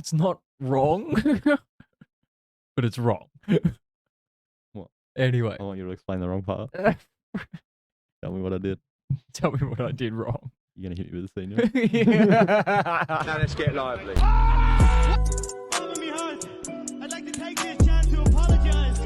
It's not wrong, but it's wrong. What? Anyway. I want you to explain the wrong part. Tell me what I did. Tell me what I did wrong. You're going to hit me with a senior? Now let's get lively. Follow me, Hunt. I'd like to take this chance to apologize to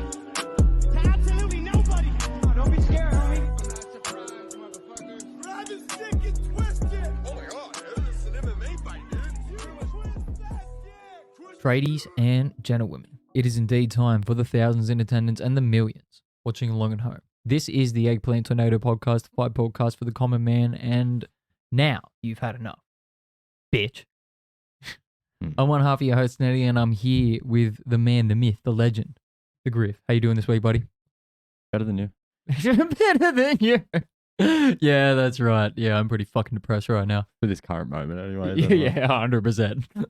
absolutely nobody. Oh, don't be scared, homie. I'm not surprised, motherfucker. Grab his dick and twist it. Oh my god, this is an MMA fight, dude. Twist that dick. Tradies and gentlewomen, it is indeed time for the thousands in attendance and the millions watching along at home. This is the Eggplant Tornado Podcast, the fight podcast for the common man, and now you've had enough, bitch. I'm one half of your host, Neddy, and I'm here with the man, the myth, the legend, the Griff. How you doing this week, buddy? Better than you. Better than you. Yeah, that's right. Yeah, I'm pretty fucking depressed right now. For this current moment, anyway. Yeah, 100%. Oh,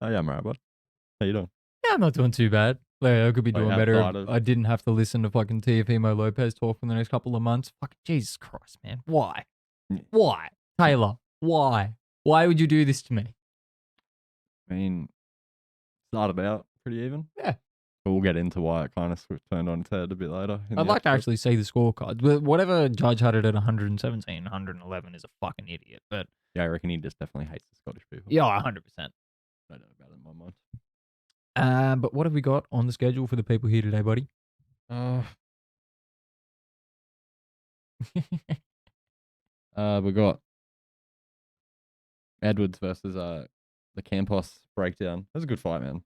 yeah, I'm right, bud. How you doing? Yeah, I'm not doing too bad. Like, I could be doing better if of- I didn't have to listen to fucking TFMO Lopez talk for the next couple of months. Fucking Jesus Christ, man. Why? Yeah. Why? Taylor, why? Why would you do this to me? I mean, started out pretty even. Yeah. But we'll get into why it kind of turned on its head a bit later. I'd like to actually see the scorecards. But whatever judge had it at 117, 111 is a fucking idiot. But Yeah, I reckon he just definitely hates the Scottish people. yeah, 100%. I don't know about it in my mind. But what have we got on the schedule for the people here today, buddy? We got Edwards versus the Campos breakdown. That was a good fight, man.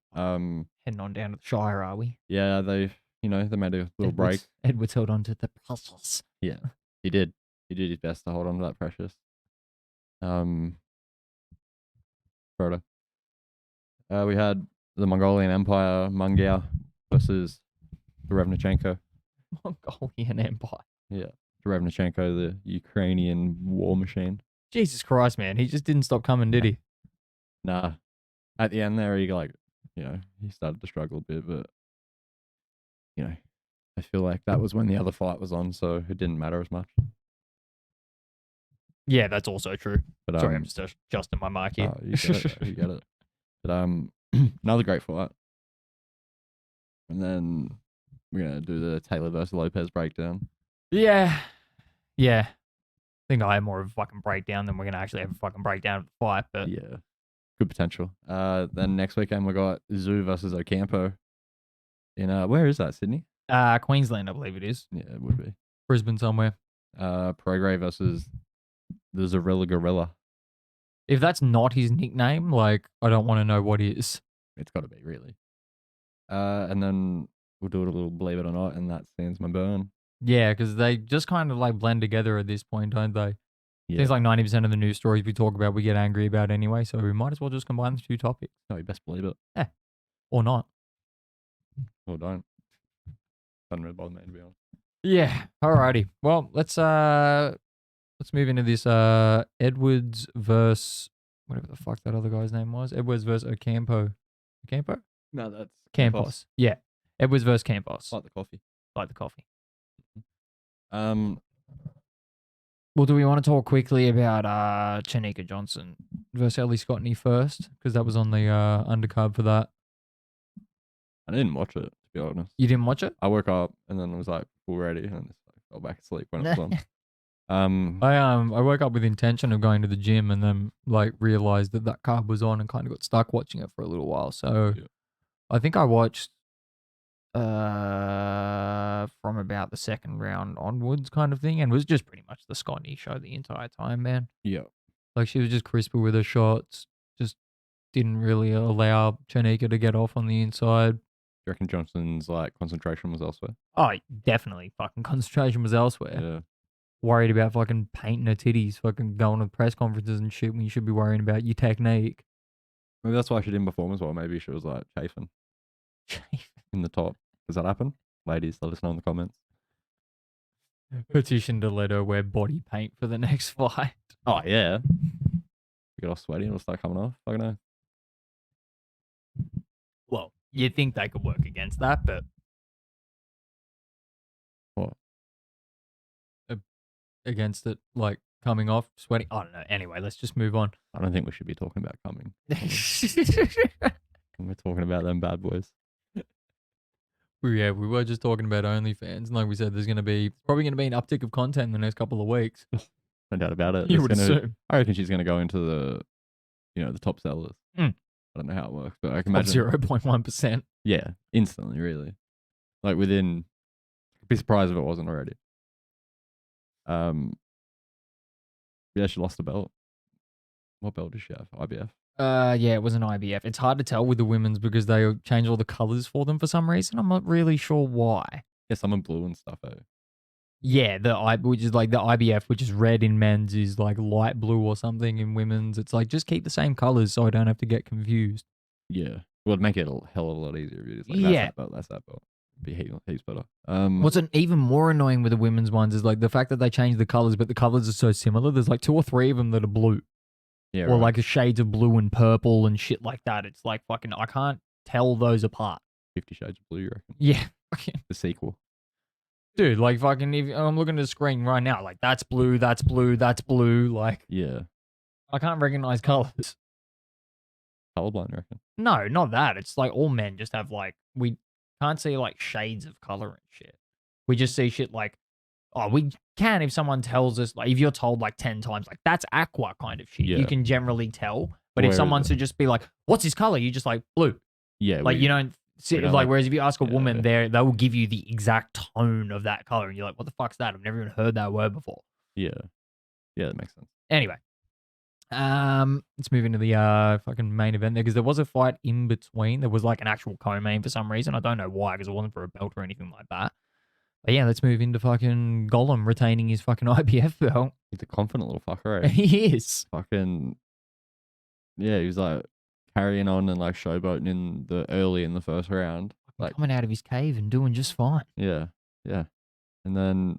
Heading on down to the Shire, are we? Yeah, they made a little break. Edwards held on to the process. Yeah, he did. He did his best to hold on to that precious. Frodo. We had the Mongolian Empire, Munguia versus Derevynachenko. Mongolian Empire. Yeah, Derevynachenko, the Ukrainian war machine. Jesus Christ, man. He just didn't stop coming, did he? Nah, at the end there, he he started to struggle a bit, but I feel like that was when the other fight was on, so it didn't matter as much. Yeah, that's also true. But Sorry, I'm just adjusting my mic here. You get it. You get it. But another great fight. And then we're gonna do the Taylor versus Lopez breakdown. Yeah. I think I have more of a fucking breakdown than we're going to actually have a fucking breakdown of the fight. But Yeah, good potential. Then next weekend we got Tszuyu versus Ocampo. In where is that? Sydney? Queensland, I believe it is. Yeah, it would be. Brisbane somewhere. Prograis versus the Zorrilla Gorilla. If that's not his nickname, like, I don't want to know what is. It's got to be, really. And then we'll do it a little Believe It or Not, and that stands my burn. Yeah, because they just kind of like blend together at this point, don't they? Yeah. Seems like 90% of the news stories we talk about, we get angry about anyway. So we might as well just combine the two topics. No, you best believe it. Or not. Or don't. Doesn't really bother me, to be honest. Yeah. Alrighty. Well, let's move into this Edwards versus whatever the fuck that other guy's name was. Edwards versus Ocampo. Ocampo? No, that's Campos. Yeah. Edwards versus Campos. Like the coffee. Like the coffee. Um, Well, do we want to talk quickly about Chanika Johnson versus Ellie Scottney first? Because that was on the undercard for that. I didn't watch it, to be honest. You didn't watch it? I woke up and then I was like, all ready, and just fell back asleep when it was on. I woke up with intention of going to the gym and then like realized that card was on and kind of got stuck watching it for a little while. So Yeah. I think I watched from about the second round onwards kind of thing, and it was just pretty much the Scottney show the entire time, man. Yeah. Like, she was just crisper with her shots, just didn't really allow Chanika to get off on the inside. Do you reckon Johnson's concentration was elsewhere? Oh, definitely. Fucking concentration was elsewhere. Yeah. Worried about fucking painting her titties, fucking going to press conferences and shit when you should be worrying about your technique. Maybe that's why she didn't perform as well. Maybe she was chafing in the top. Does that happen? Ladies, let us know in the comments. Petition to let her wear body paint for the next fight. Oh, yeah. Get all sweaty and it'll start coming off. I don't know. Well, you'd think they could work against that, but... What? Against it, like coming off, sweating. I don't know. Anyway, let's just move on. I don't think we should be talking about coming. When we're talking about them bad boys. Yeah, we were just talking about OnlyFans. And like we said, there's probably going to be an uptick of content in the next couple of weeks. No doubt about it. You It's would gonna- assume. I reckon she's going to go into the top sellers. Mm. I don't know how it works, but I can Top imagine. 0.1%. Yeah, instantly, really. Like within, I'd be surprised if it wasn't already. Yeah, she lost the belt. What belt does she have? IBF. Yeah, it was an IBF. It's hard to tell with the women's because they change all the colors for them for some reason. I'm not really sure why. Yeah, some in blue and stuff. Yeah, which is like the IBF, which is red in men's, is like light blue or something in women's. It's like just keep the same colors so I don't have to get confused. Yeah. Well, it'd make it a hell of a lot easier if you just like, Yeah. that's that belt. It'd be heaps better. What's even more annoying with the women's ones is like the fact that they change the colors, but the colors are so similar. There's like 2 or 3 of them that are blue, yeah, or right. like shades of blue and purple and shit like that. It's like fucking, I can't tell those apart. 50 Shades of Blue, you reckon? Yeah. The sequel. Dude, like fucking, if I'm looking at the screen right now, like that's blue, that's blue, that's blue. Like, Yeah. I can't recognize colors. Colorblind, you reckon? No, not that. It's like all men just have like, we can't see like shades of color and shit. We just see shit like, oh, we can if someone tells us, like if you're told like 10 times, like that's aqua kind of shit. Yeah. You can generally tell. But if Where someone is to just be like, what's his color? You just like blue. Yeah. Like you don't see, we don't, like, like- whereas if you ask a yeah, woman, yeah. they will give you the exact tone of that color. And you're like, what the fuck's that? I've never even heard that word before. Yeah. Yeah, that makes sense. Anyway, let's move into the fucking main event there because there was a fight in between. There was like an actual co-main for some reason. I don't know why because it wasn't for a belt or anything like that. But yeah, let's move into fucking Gollum retaining his fucking IBF belt. He's a confident little fucker, eh? He is. Fucking. Yeah, he was like carrying on and like showboating early in the first round. Like, Coming out of his cave and doing just fine. yeah. Yeah. And then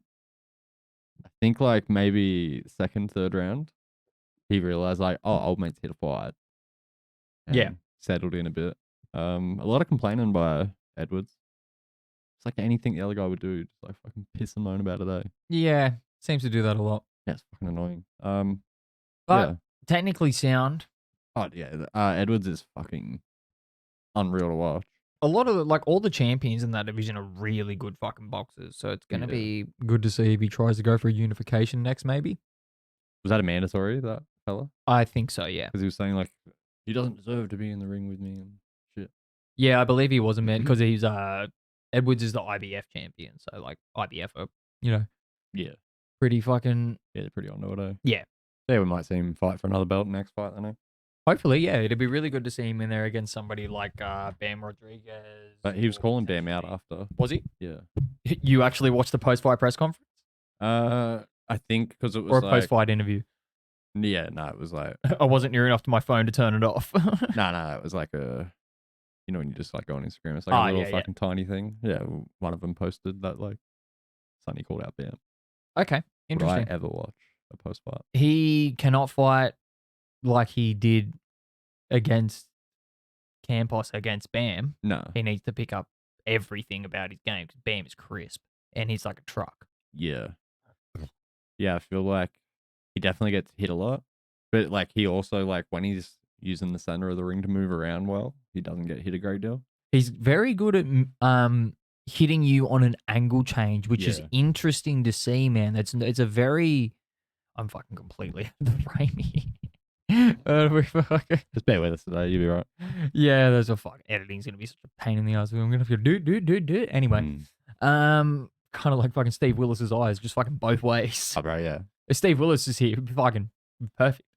I think like maybe second, third round, he realized like, oh, old mate's hit a fight. Yeah. And settled in a bit. A lot of complaining by Edwards. It's like anything the other guy would do, just like fucking piss and moan about it, eh? Yeah, seems to do that a lot. Yeah, it's fucking annoying. But yeah. technically sound. Oh yeah, Edwards is fucking unreal to watch. A lot of like all the champions in that division are really good fucking boxers. So it's gonna Yeah. be good to see if he tries to go for a unification next, maybe. Was that a mandatory, that fella? I think so, yeah. Because he was saying like, he doesn't deserve to be in the ring with me and shit. Yeah, I believe he was a man because he's Edwards is the IBF champion, so like IBF are, Yeah. pretty fucking. Yeah, they're pretty on it, eh? Yeah. Yeah, we might see him fight for another belt next fight, I know. Hopefully, yeah, it'd be really good to see him in there against somebody like Bam Rodriguez. But he was or calling Bam Tszuyu. out after. Was he? Yeah. You actually watched the post-fight press conference I think because it was or a like, post-fight interview? yeah, no, it was like, I wasn't near enough to my phone to turn it off. no, it was like you know, when you just like go on Instagram, it's like Ah, a little yeah, yeah. fucking tiny thing. Yeah, one of them posted that like, Sonny called out Bam. Okay, Would interesting. I ever watch a post fight? He cannot fight like he did against Campos against Bam. No. He needs to pick up everything about his game because Bam is crisp and he's like a truck. Yeah. Yeah, I feel like he definitely gets hit a lot. But like he also like when he's using the center of the ring to move around well, he doesn't get hit a great deal. He's very good at hitting you on an angle change, which is Yeah. interesting to see, man. It's a very. I'm fucking completely out of the frame here. Just bear with us today, you'll be right. Yeah, there's a fucking editing's gonna be such a pain in the ass. I'm gonna have to do. Anyway, Mm. kind of like fucking Steve Willis's eyes, just fucking both ways. Oh, bro, yeah. If Steve Willis is here, it'd be fucking perfect.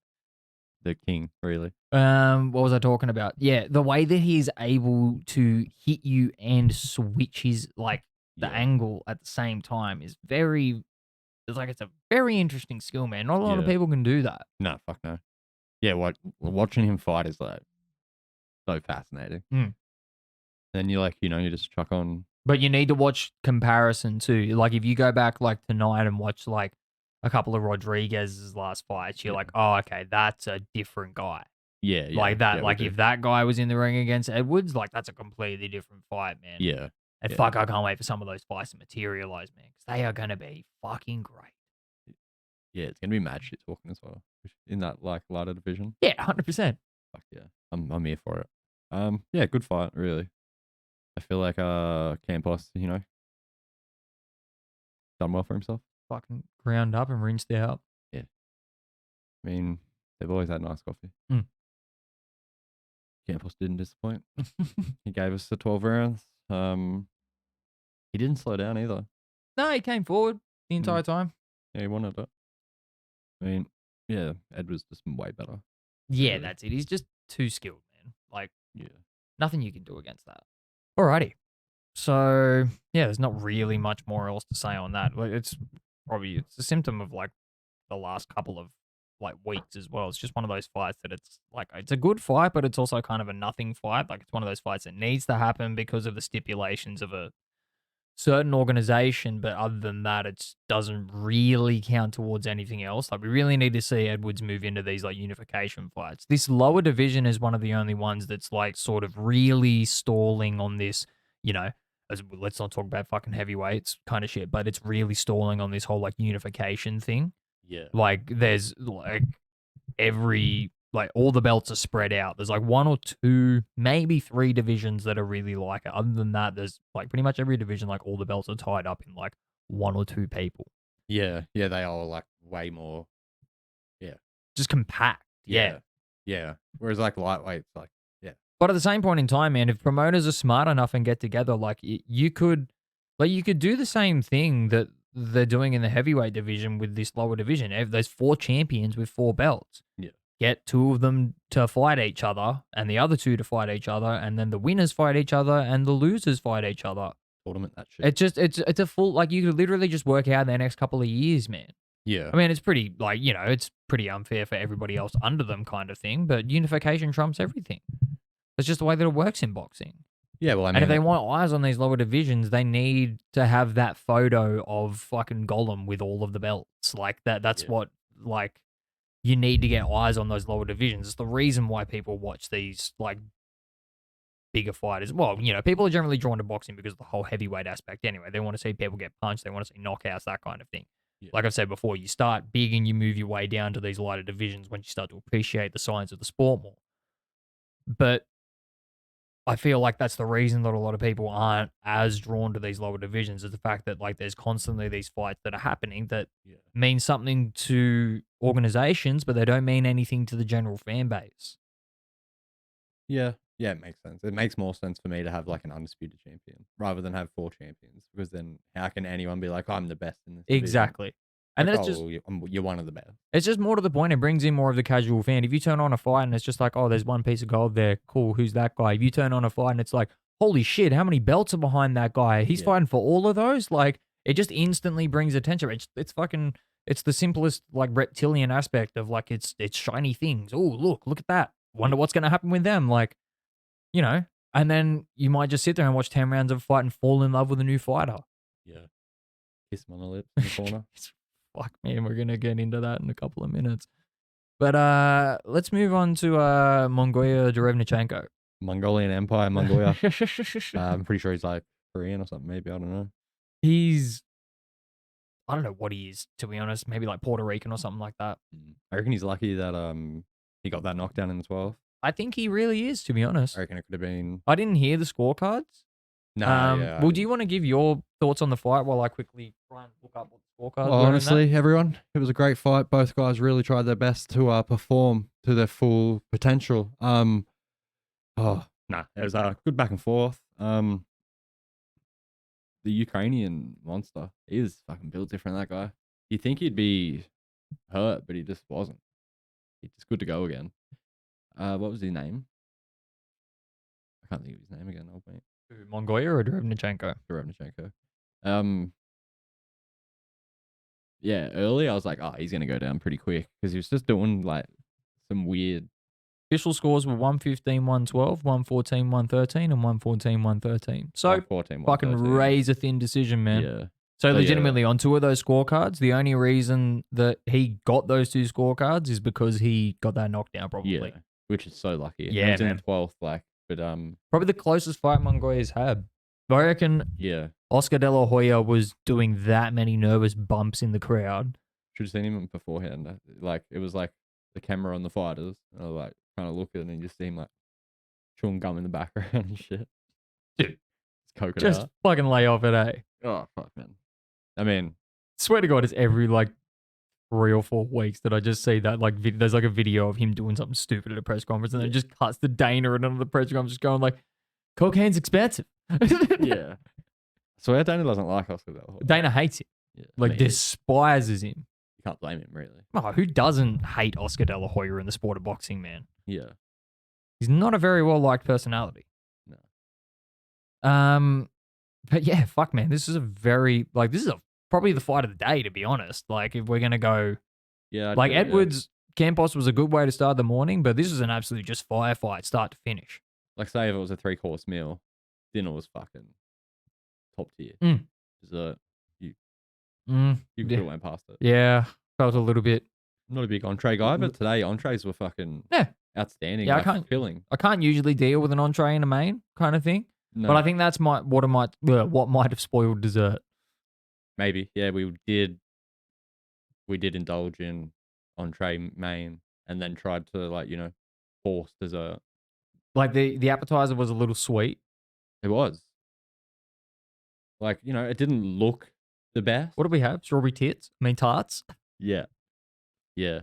The king, really. What was I talking about? Yeah, the way that he's able to hit you and switch his like the Yeah. angle at the same time is very. It's a very interesting skill, man. Not a lot of Yeah. people can do that. No, fuck no. Yeah, watching him fight is like so fascinating. Mm. Then you like, you just chuck on. But you need to watch comparison too. Like if you go back like tonight and watch like a couple of Rodriguez's last fights, you're Yeah. like, oh, okay, that's a different guy. Yeah, yeah. Like that. yeah, we Like do. if that guy was in the ring against Edwards, like that's a completely different fight, man. Yeah. And yeah. fuck, I can't wait for some of those fights to materialize, man, because they are gonna be fucking great. Yeah, it's gonna be mad shit talking as well in that like lighter division. Yeah, 100%. Fuck yeah, I'm here for it. Yeah, good fight, really. I feel like Campos, done well for himself. Fucking ground up and rinsed out. I mean, they've always had nice coffee. Mm. Campos didn't disappoint. He gave us the 12 rounds. He didn't slow down either. No, he came forward the entire time. Yeah, he wanted it. I mean, yeah, Ed was just way better. Yeah, Really. that's it. He's just too skilled, man. Like, Yeah. nothing you can do against that. Alrighty. So, yeah, there's not really much more else to say on that. Like, it's a symptom of, like, the last couple of, like, weeks as well. It's just one of those fights that it's, like, it's a good fight, but it's also kind of a nothing fight. Like, it's one of those fights that needs to happen because of the stipulations of a certain organization, but other than that, it doesn't really count towards anything else. Like, we really need to see Edwards move into these like unification fights. This lower division is one of the only ones that's like sort of really stalling on this, let's not talk about fucking heavyweights kind of shit, but it's really stalling on this whole like unification thing. Yeah. Like, there's like all the belts are spread out. There's like 1 or 2, maybe 3 divisions that are really like it. Other than that, there's like pretty much every division, like all the belts are tied up in like 1 or 2 people. Yeah. Yeah, they are like way more. Just compact. Yeah. Yeah. Whereas like lightweights, like, But at the same point in time, man, if promoters are smart enough and get together, like you could do the same thing that they're doing in the heavyweight division with this lower division. There's 4 champions with 4 belts. Yeah. Get 2 of them to fight each other and the other 2 to fight each other, and then the winners fight each other and the losers fight each other. tournament, that shit. It's a full, like, you could literally just work out in the next couple of years, man. Yeah. I mean, it's pretty, like, it's pretty unfair for everybody else under them kind of thing, but unification trumps everything. That's just the way that it works in boxing. Yeah, well, I mean... And if they want eyes on these lower divisions, they need to have that photo of fucking Gollum with all of the belts. Like, that's what, like, you need to get eyes on those lower divisions. It's the reason why people watch these, like, bigger fighters. Well, people are generally drawn to boxing because of the whole heavyweight aspect anyway. They want to see people get punched. They want to see knockouts, that kind of thing. Yeah. Like I've said before, you start big and you move your way down to these lighter divisions when you start to appreciate the science of the sport more. But I feel like that's the reason that a lot of people aren't as drawn to these lower divisions, is the fact that, like, there's constantly these fights that are happening that mean something to organizations, but they don't mean anything to the general fan base. Yeah, it makes sense. It makes more sense for me to have, like, an undisputed champion rather than have 4 champions, because then how can anyone be like, I'm the best in this division? Exactly. And Like, then it's you're one of the best. It's just more to the point. It brings in more of the casual fan. If you turn on a fight and it's just like, oh, there's one piece of gold there. Cool. Who's that guy? If you turn on a fight and it's like, holy shit, how many belts are behind that guy? He's fighting for all of those. Like, it just instantly brings attention. It's fucking, it's the simplest, like, reptilian aspect of, like, it's shiny things. Oh, look at that. Wonder what's going to happen with them. Like, and then you might just sit there and watch 10 rounds of a fight and fall in love with a new fighter. Yeah. Kiss him on the lips in the corner. Fuck, man, we're going to get into that in a couple of minutes. But let's move on to Munguia Derevynachenko. Mongolian Empire, Mongolia. I'm pretty sure he's like Korean or something, maybe. I don't know. I don't know what he is, to be honest. Maybe like Puerto Rican or something like that. I reckon he's lucky that he got that knockdown in the 12th. I think he really is, to be honest. I reckon it could have been... I didn't hear the scorecards. No, yeah. Well, do you want to give your thoughts on the fight while I quickly try and look up what the scorecards were? Honestly, everyone, it was a great fight. Both guys really tried their best to perform to their full potential. It was a good back and forth. The Ukrainian monster, he was fucking built different, that guy. You'd think he'd be hurt, but he just wasn't. He's just good to go again. What was his name? I can't think of his name again, old mate. Munguia or Derevynachenko? Derevynachenko. Yeah, early I was like, he's going to go down pretty quick because he was just doing like some weird... Official scores were 115, 112, 114, 113, and 114, 113. So, 114, fucking 113. razor thin decision, man. Yeah. So legitimately, on 2 of those scorecards, the only reason that he got those 2 scorecards is because he got that knockdown, probably. Yeah, which is so lucky. Yeah, He was man. in the 12th, like, but Probably the closest fight Munguia's had. I reckon yeah, Oscar De La Hoya was doing that many nervous bumps in the crowd Should have seen him beforehand. Like it was like the camera on the fighters. And I was like trying to look at it, and you just see him like chewing gum in the background and shit. Dude, it's coking Just out. fucking lay off it, eh? Oh fuck, man. I mean, Swear to God, it's every like 3 or 4 weeks that I just see that like there's like a video of him doing something stupid at a press conference, and then it just cuts to Dana and another press conference just going like, cocaine's expensive. yeah. So Dana doesn't like Oscar De La Hoya. Dana hates him, Yeah, I like mean, despises him. you can't blame him really. Oh, who doesn't hate Oscar De La Hoya in the sport of boxing, man? Yeah. He's not a very well liked personality. No. But yeah, fuck, man, this is probably the fight of the day, to be honest. Like, if we're gonna go, Yeah. like I'd do it, Edwards Campos was a good way to start the morning, but this is an absolute just firefight, start to finish. Like say if it was a 3-course meal, dinner was fucking top tier. Dessert, you could Yeah. have went past it. Yeah, felt a little bit. I'm not a big entree guy, but today entrees were fucking Yeah. outstanding. Yeah, I like, can't- filling. I can't usually deal with an entree and a main kind of thing, No, but I think that's what might have spoiled dessert. maybe. Yeah, we did indulge in entree main and then tried to like, force dessert. Like the appetizer was a little sweet. It was. Like, it didn't look the best. What do we have? Strawberry tits? I mean tarts. Yeah. Yeah.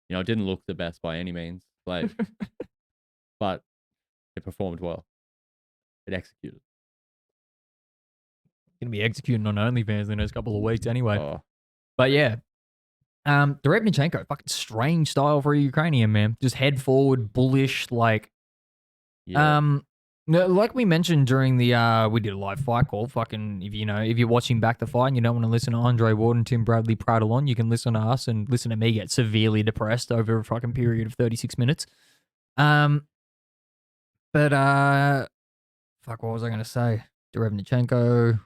It didn't look the best by any means. Like, but it performed well. It executed. Gonna be executing on OnlyFans in the next couple of weeks anyway. Oh, But yeah. Derevynachenko, fucking strange style for a Ukrainian, man. Just head forward, bullish, like yeah. no, like we mentioned during the we did a live fight call. Fucking if you're watching back the fight and you don't want to listen to Andre Ward and Tim Bradley prattle on, you can listen to us and listen to me get severely depressed over a fucking period of 36 minutes. But fuck, what was I gonna say? Derevynachenko,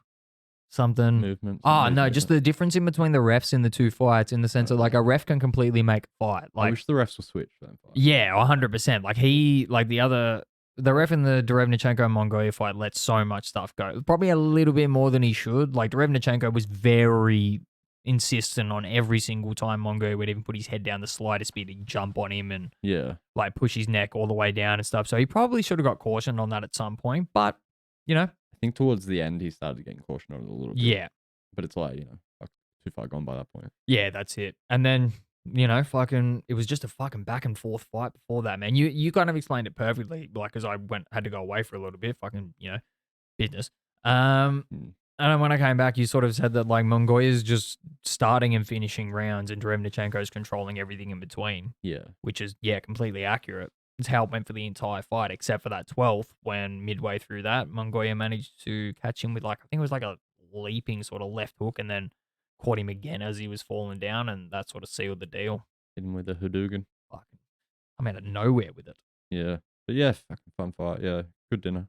something. Movements. Oh no, just the difference in between the refs in the two fights, in the sense of like a ref can completely make a fight. I Like, wish the refs were switched. For that fight. yeah, 100%. Like the ref in the Derevynachenko and Munguia fight let so much stuff go. Probably a little bit more than he should. Like Derevynachenko was very insistent on every single time Munguia would even put his head down the slightest bit, he'd jump on him and Yeah. like push his neck all the way down and stuff. So he probably should have got cautioned on that at some point. But I think towards the end he started getting cautioned on it a little bit. yeah. But it's like, fuck, too far gone by that point. Yeah, that's it. And then, fucking, it was just a fucking back and forth fight before that, man. You kind of explained it perfectly, like, because I had to go away for a little bit, fucking, business. And then when I came back, you sort of said that, like, Munguia's just starting and finishing rounds and Derevynachenko's controlling everything in between, Yeah. which is, yeah, completely accurate. It's how it went for the entire fight, except for that 12th, when midway through that, Munguia managed to catch him with, like, I think it was like a leaping sort of left hook and then caught him again as he was falling down, and that sort of sealed the deal. Hit him with a Hadouken. Fucking, I'm out of nowhere with it. Yeah. But yeah, fucking fun fight. Yeah. Good dinner.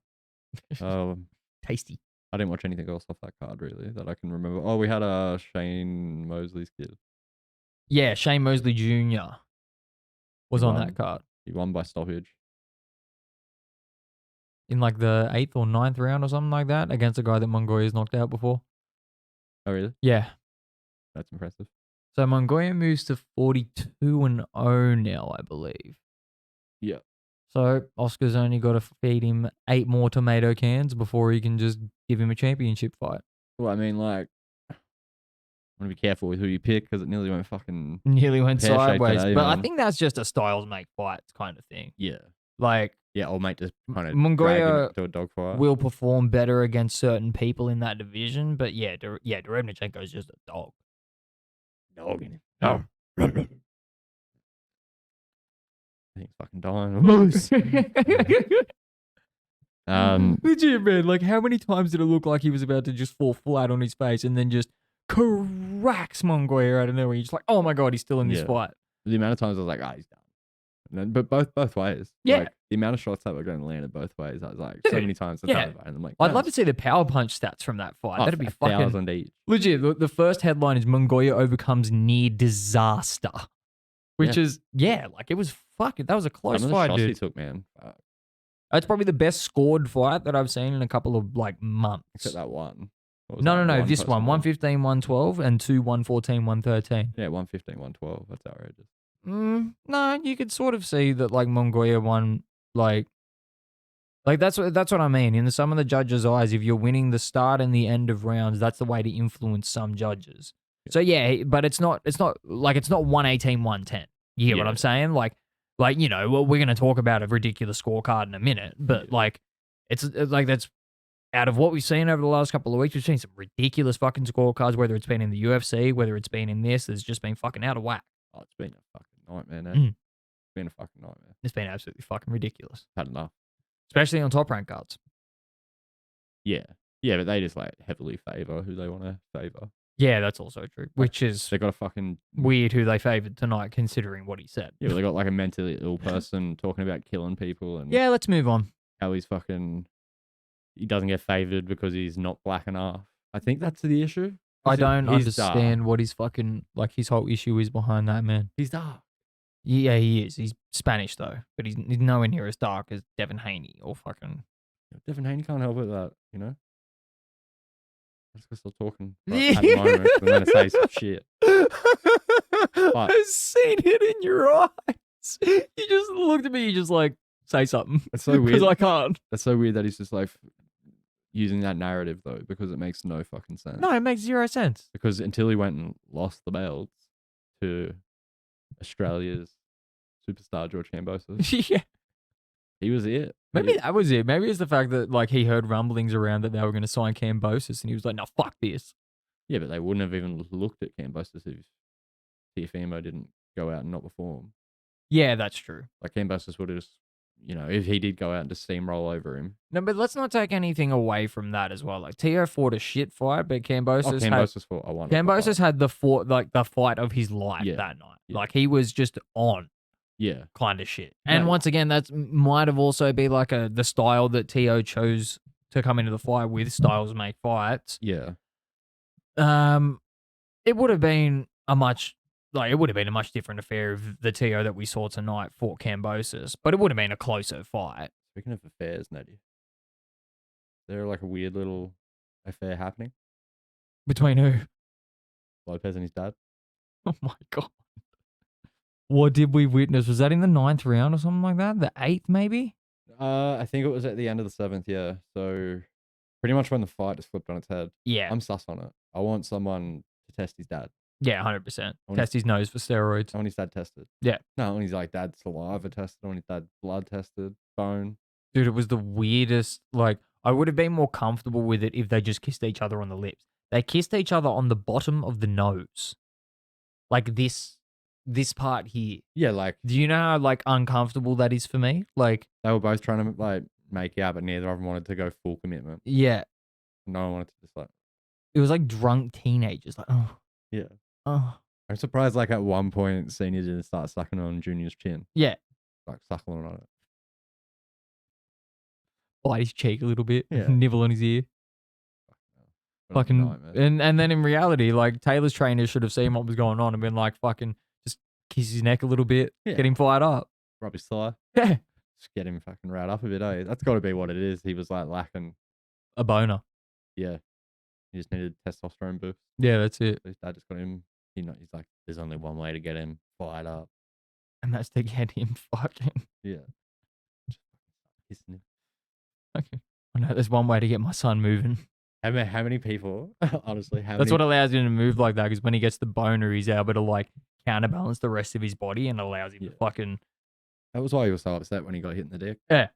Tasty. I didn't watch anything else off that card really that I can remember. Oh, we had Shane Mosley's kid. Yeah, Shane Mosley Jr. was He on won. that card He won by stoppage. in like the 8th or 9th round or something like that against a guy that Munguia's knocked out before. Oh, really? Yeah. That's impressive. So Munguia moves to 42-0 now, I believe. Yeah. So Oscar's only got to feed him 8 more tomato cans before he can just give him a championship fight. Well, I mean, like, I want to be careful with who you pick because it nearly went fucking. Nearly went Pear-shaped sideways. today, But I man. think that's just a styles make fights kind of thing. Yeah. Like, Yeah, old mate just kind of Munguia to a dogfight. will perform better against certain people in that division. But yeah, Derevynachenko is just a dog. Dog in him. Oh. I think he's fucking dying. Legit, man. Like, how many times did it look like he was about to just fall flat on his face and then just cracks Munguia out of nowhere? You're just like, oh my God, he's still in this Yeah. fight. The amount of times I was like, he's done. And then, but both ways. Yeah. Like, the amount of shots that were going to land at both ways, I was like, so Dude, many times. yeah. And I'm like, I'd love to see the power punch stats from that fight. That'd be fucking 1,000 each. legit. The first headline is Munguia overcomes near disaster, which is, like, it was fucking, that was a close Some of the fight, shots he dude. took, man. That's probably the best scored fight that I've seen in a couple of, like, months. Except that one. What was No, that? this one. person 115, 112, and 2, 114, 113. Yeah, 115, 112. That's outrageous. No, you could sort of see that like Munguia won like that's what I mean. In some of the judges' eyes, if you're winning the start and the end of rounds, that's the way to influence some judges. So yeah, but it's not 118, 110. You hear what I'm saying? Like well, we're gonna talk about a ridiculous scorecard in a minute, but like it's like that's out of what we've seen over the last couple of weeks, we've seen some ridiculous fucking scorecards, whether it's been in the UFC, whether it's been in this, it's just been fucking out of whack. Oh, it's been a fucking nightmare, man. It's been a fucking nightmare. It's been absolutely fucking ridiculous. Had enough. Especially on top rank cards. Yeah. Yeah, but they just like heavily favour who they want to favour. Yeah, that's also true. Which is They got a fucking weird who they favoured tonight considering what he said. yeah. They got like a mentally ill person talking about killing people and Yeah, let's move on. how he's fucking he doesn't get favoured because he's not black enough. I think that's the issue. I don't He's understand dark. what his fucking like his whole issue is behind that, man. He's dark. Yeah, he is. He's Spanish though, but he's nowhere near as dark as Derevynachenko or fucking. Derevynachenko can't help it that you know. I'm just gonna stop talking at the moment. 'Cause I'm gonna say some shit. I've seen it in your eyes. You just looked at me. You just like say something. It's so weird. Because I can't. That's so weird that he's just like using that narrative though, because it makes no fucking sense. No, it makes zero sense. Because until he went and lost the belts to Australia's superstar George Campos, Yeah. he was it. Maybe that was it. Maybe it's the fact that like he heard rumblings around that they were going to sign Cambosis, and he was like, "No, fuck this." Yeah, but they wouldn't have even looked at Cambosis if Tiafimo didn't go out and not perform. Yeah, that's true. Like Cambosis would have just, you know, if he did go out and just steamroll over him. No, but let's not take anything away from that as well. Like Tio fought a shit fight, but Cambosis Cambosis fought a wonderful Cambosis fight. had the fight of his life that night. Yeah. Like he was just on. Yeah. Kind of shit. And No. once again, that might have also been like the style that Tio chose to come into the fight with. Styles make fights. Yeah. It would have been a much different affair if the Tio that we saw tonight fought Cambosis, but it would have been a closer fight. Speaking of affairs, Neddy, there like a weird little affair happening. Between who? Lopez and his dad. Oh my god. What did we witness? Was that in the 9th round or something like that? The 8th maybe? I think it was at the end of the 7th, yeah. So pretty much when the fight just flipped on its head. Yeah. I'm sus on it. I want someone to test his dad. Yeah, 100%. want Test his nose for steroids. I want his dad tested. Yeah. No, I want his like dad's saliva tested. I want his dad's blood tested. Bone. Dude, it was the weirdest. Like, I would have been more comfortable with it if they just kissed each other on the lips. They kissed each other on the bottom of the nose. Like this part here. Yeah, like Do you know how like uncomfortable that is for me? Like, they were both trying to like make out, but neither of them wanted to go full commitment. yeah, No one wanted to just like it was like drunk teenagers. Like, oh, yeah. oh, I'm surprised like at one point senior didn't start sucking on junior's chin. yeah. Like suckling on it. Bite his cheek a little bit. Yeah. Nibble on his ear. What a Fucking nightmare. and then in reality, like Taylor's trainer should have seen what was going on and been like, fucking just kiss his neck a little bit, Yeah. get him fired up. Rub his thigh. Yeah, Just get him fucking riled up a bit, eh? That's got to be what it is. He was like lacking. a boner. Yeah. He just needed testosterone boost. Yeah, that's it. His dad just got him. He's like, there's only one way to get him fired up. And that's to get him fucking. Yeah. Just kissing him. Okay. I know there's one way to get my son moving. How many people, honestly, That's what allows him to move like that, because when he gets the boner, he's able to like counterbalance the rest of his body and allows him to Yeah. fucking That was why he was so upset when he got hit in the dick. Yeah.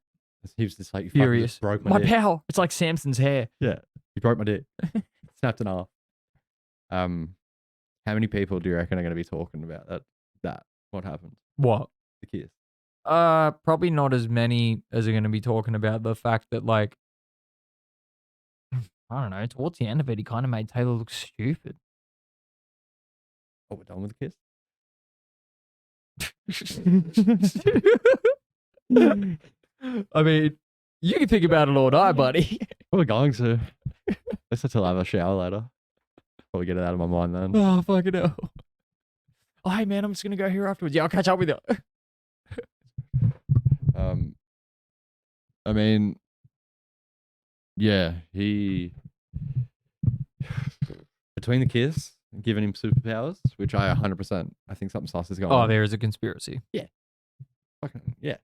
He was just like, you fucking furious. just broke my My dick. power. It's like Samson's hair. Yeah. You broke my dick. Snapped it off. How many people do you reckon are going to be talking about that? What happened? What? The kiss. Probably not as many as are going to be talking about the fact that like, I don't know, towards the end of it, he kind of made Taylor look stupid. Oh, we're done with the kiss? I mean, you can think about it all night, buddy. We're going to. Let's until I have a shower later. Probably get it out of my mind then. Oh, fucking hell. Oh, hey, man, I'm just going to go here afterwards. Yeah, I'll catch up with you. I mean, yeah, he between the kiss and giving him superpowers, which I 100%, I think something sus is going Oh, on. there is a conspiracy. Fucking, yeah.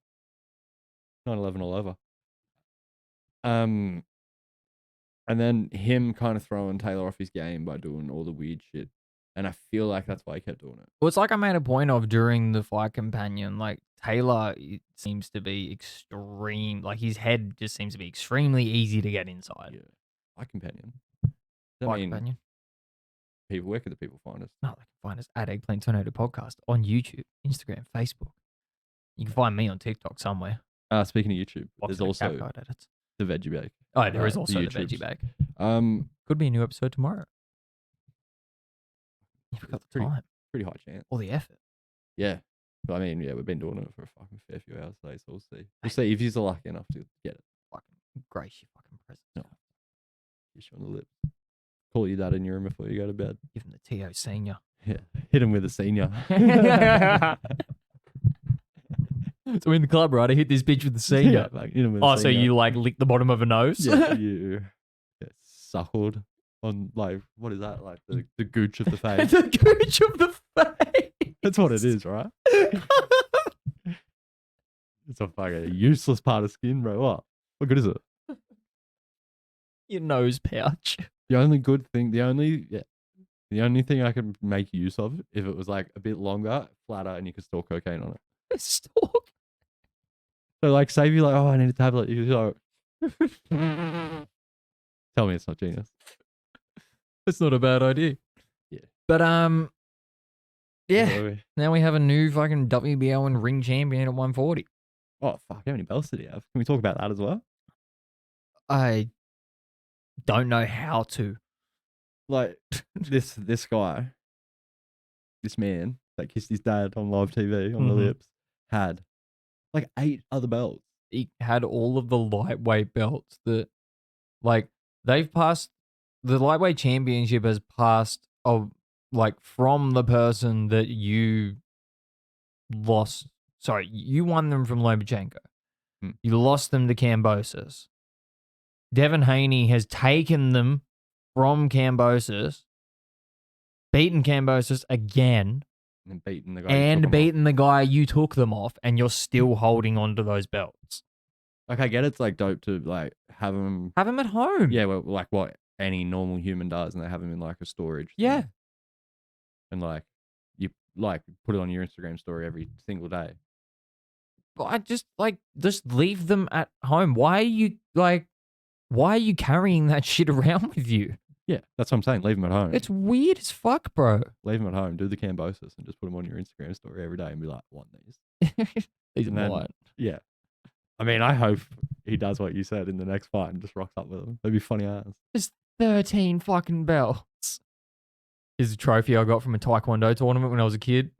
9/11 all over. And then him kind of throwing Taylor off his game by doing all the weird shit. And I feel like that's why he kept doing it. Well, it's like I made a point of during the fight companion. Like Taylor seems to be extreme. Like his head just seems to be extremely easy to get inside. Yeah. Fight companion. I Fight mean, companion. people, where could the people find us? No, they can find us at Eggplant Tornado Podcast on YouTube, Instagram, Facebook. You can find me on TikTok somewhere. Speaking of YouTube, Boxing there's and also Cap Guide edits. the veggie bake. Oh, there is the also the YouTubes. veggie bag. Um, Could be a new episode tomorrow. You've got the pretty- time pretty high chance. or the effort. Yeah. But I mean, yeah, we've been doing it for a fucking fair few hours today, so we'll see. We'll see if you're lucky enough to get it. Fucking grace your fucking presence. No. Kiss you on the lips. Call your dad in your room before you go to bed. Give him the T.O. senior. Yeah. Hit him with a senior. So in the club, right? I hit this bitch with the senior. Yeah, like, hit him with a Oh, so senior. you like lick the bottom of a nose? Yeah, you get suckled on, like, what is that? Like the gooch of the face. The gooch of the face. That's what it is, right? It's a fucking useless part of skin, bro. What good is it? Your nose pouch. The only good thing, the only thing I could make use of if it was like a bit longer, flatter, and you could store cocaine on it. Stalk. So like, say if you're like, oh, I need a tablet, you go, tell me it's not genius. That's not a bad idea. Yeah. But yeah. So, Now we have a new fucking WBO and ring champion at 140. oh fuck, how many belts did he have? Can we talk about that as well? I don't know how to. Like this guy, this man that kissed his dad on live TV on the Mhm. lips, had like 8 other belts. He had all of the lightweight belts that, like, they've passed. The lightweight championship has passed, like, from the person that you lost. Sorry, you won them from Lomachenko. Hmm. You lost them to Campos. Devin Haney has taken them from Campos, beaten Campos again, And beating the guy. and beaten the guy you took them off, and you're still holding on to those belts. Like, I get it's like dope to like have them. Have them at home. Yeah, well, like what any normal human does, and they have them in like a storage. thing. Yeah. And like you like put it on your Instagram story every single day. But I just leave them at home. Why are you carrying that shit around with you? Yeah, that's what I'm saying. Leave them at home. It's weird as fuck, bro. Leave them at home. Do the Cambosis and just put them on your Instagram story every day and be like, want these. These are And then- mine. Yeah. I mean, I hope he does what you said in the next fight and just rocks up with them. That'd be funny ass. There's 13 fucking belts. Here's a trophy I got from a Taekwondo tournament when I was a kid.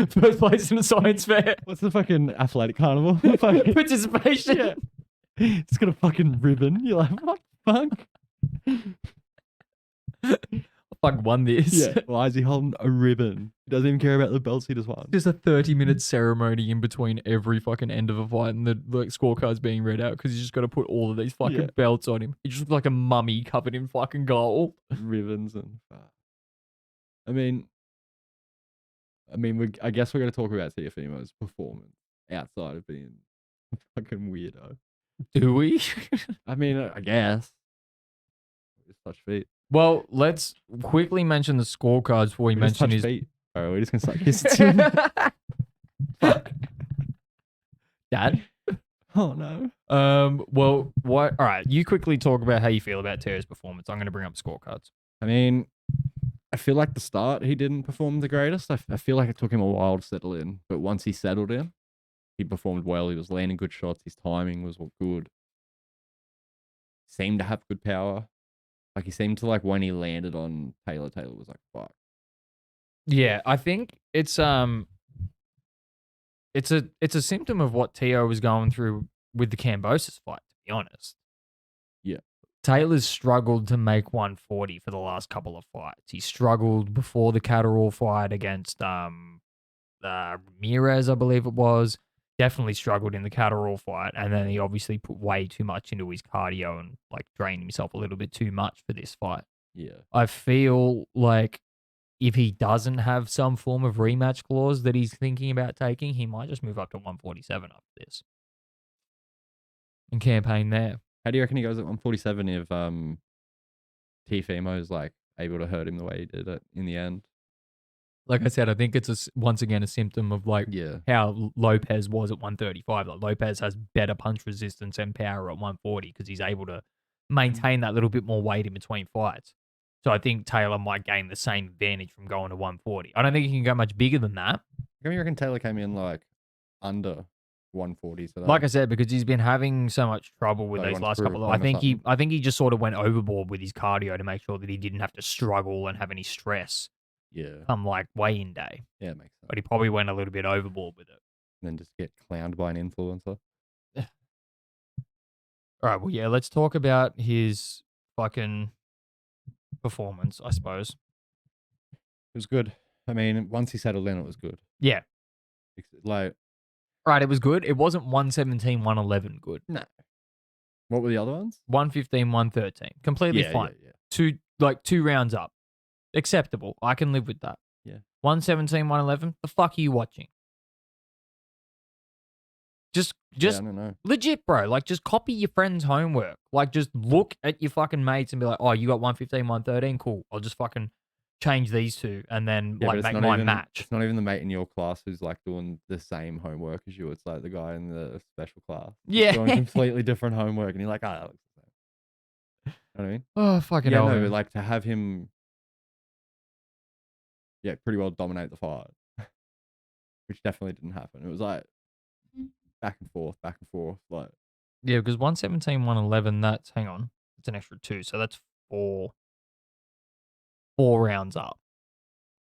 First place in the science fair. What's the fucking athletic carnival? Fucking- Participation. Yeah. It's got a fucking ribbon. You're like, what the fuck? I fucking won this. Yeah. Why is he holding a ribbon? He doesn't even care about the belts he just won. There's a 30-minute ceremony in between every fucking end of a fight and the like scorecards being read out because he's just got to put all of these fucking Yeah. belts on him. He just looks like a mummy covered in fucking gold. Ribbons and fuck. I mean, I guess we're going to talk about Teofimo's performance outside of being a fucking weirdo. Do we? I mean, I guess. Just touch feet. Well, let's quickly mention the scorecards before we We just mention touch his. feet. All right, we're just going to start kissing. Fuck. Dad. Oh, no. Well, what? All right, you quickly talk about how you feel about Teo's performance. I'm going to bring up scorecards. I mean, I feel like the start, he didn't perform the greatest. I feel like it took him a while to settle in. But once he settled in, he performed well. He was landing good shots. His timing was good. Seemed to have good power. Like, he seemed to, like, when he landed on Taylor was like, fuck. Yeah, I think it's a symptom of what Teo was going through with the Cambosis fight, to be honest. Yeah. Taylor's struggled to make 140 for the last couple of fights. He struggled before the Catterall fight against Ramirez, I believe it was. Definitely struggled in the Catterall fight, and then he obviously put way too much into his cardio and like drained himself a little bit too much for this fight. Yeah. I feel like if he doesn't have some form of rematch clause that he's thinking about taking, he might just move up to 147 after this and campaign there. How do you reckon he goes at 147 if Teofimo's like able to hurt him the way he did it in the end? Like I said, I think it's once again a symptom of like Yeah. how Lopez was at 135. Like Lopez has better punch resistance and power at 140 because he's able to maintain that little bit more weight in between fights. So I think Taylor might gain the same advantage from going to 140. I don't think he can go much bigger than that. How do you reckon Taylor came in like under 140 today? Like I said, because he's been having so much trouble with Like these went last through couple of. one or I think he just sort of went overboard with his cardio to make sure that he didn't have to struggle and have any stress Yeah. come like weigh-in day. Yeah, it makes sense. But he probably went a little bit overboard with it. And then just get clowned by an influencer. All right, well, yeah, let's talk about his fucking performance, I suppose. It was good. I mean, once he settled in, it was good. Yeah. Like, Right, it was good. It wasn't 117, 111 good. no. What were the other ones? 115, 113. Completely fine. Yeah. Two rounds up. Acceptable. I can live with that. Yeah. 117, 111. The fuck are you watching? Just Yeah, I don't know. legit, bro. Like, just copy your friend's homework. Like, just look at your fucking mates and be like, oh, you got 115, 113. Cool. I'll just fucking change these two and then Yeah, but like it's make not my even, match. It's not even the mate in your class who's like doing the same homework as you. It's like the guy in the special class. He's Yeah. doing completely different homework, and you're like, that looks the same. You know what I mean? Oh, fucking Yeah, hell. no, man. like to have him, pretty well dominate the fight, which definitely didn't happen. It was like back and forth. Like, Yeah, because 117, 111, that's, hang on, it's an extra 2. So that's 4 rounds up.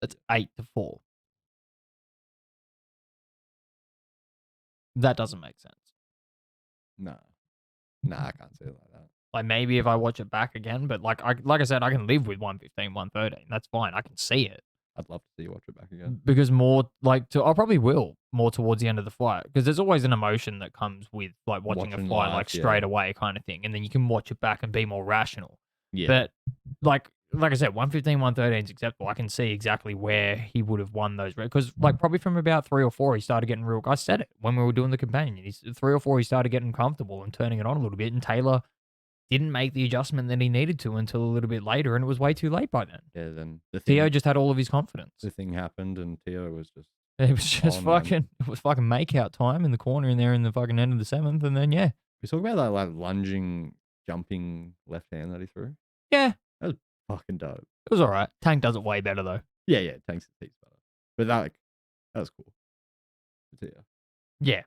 That's 8-4. That doesn't make sense. nah, I can't say it like that. Like maybe if I watch it back again, but like I said, I can live with 115, 113. That's fine. I can see it. I'd love to see you watch it back again. Because more like I probably will more towards the end of the fight because there's always an emotion that comes with like watching a Watching fight live, like yeah. straight away kind of thing, and then you can watch it back and be more rational. Yeah, But like I said, 115, 113 is acceptable. I can see exactly where he would have won those because like probably from about 3 or 4 he started getting real. I said it when we were doing the companion. He's 3 or 4 he started getting comfortable and turning it on a little bit, and Taylor didn't make the adjustment that he needed to until a little bit later, and it was way too late by then. yeah. Then Theo just had all of his confidence. the thing happened, and Theo was just It was just on, man. fucking, it was fucking make-out time in the corner in there in the fucking end of the 7th, and then, yeah. We talk about that like lunging, jumping left hand that he threw. Yeah, Fucking dope. it was all right. Tank does it way better, though. Yeah. Tanks the teeth better, but that was cool. But Yeah.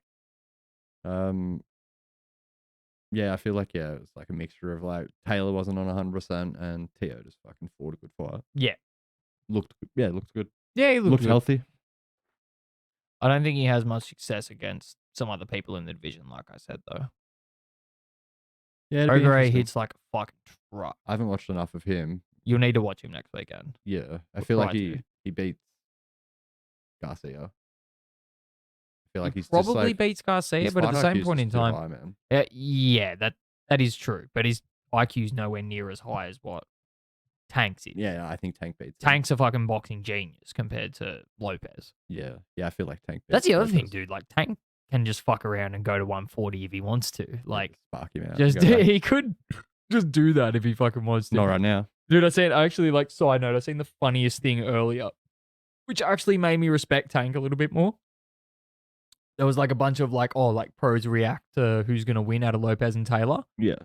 yeah, I feel like it was like a mixture of like Taylor wasn't on 100% and Theo just fucking fought a good fight. Yeah. Looked good. Yeah, he Looked good. healthy. I don't think he has much success against some other people in the division, like I said, though. Yeah, it'd be Prograis interesting. hits like a fucking truck. I haven't watched enough of him. You'll need to watch him next weekend. Yeah, I We'll feel like try to. he beats Garcia. I feel like He he's probably just like, beats Garcia, his but at the fight same IQ is point in just too time, high, man. yeah, that is true. But his IQ's nowhere near as high as what Tank's is. Yeah, I think Tank beats him. Tank's a fucking boxing genius compared to Lopez. Yeah, I feel like Tank. That's beats the other thing, Lopez. dude. Like Tank can just fuck around and go to 140 if he wants to. Like, spark him out. just Go back. he could just do that if he fucking wants to. Not right now. Dude, I actually like side note, I seen the funniest thing earlier, which actually made me respect Tank a little bit more. There was like a bunch of like pros react to who's gonna win out of Lopez and Taylor. Yeah.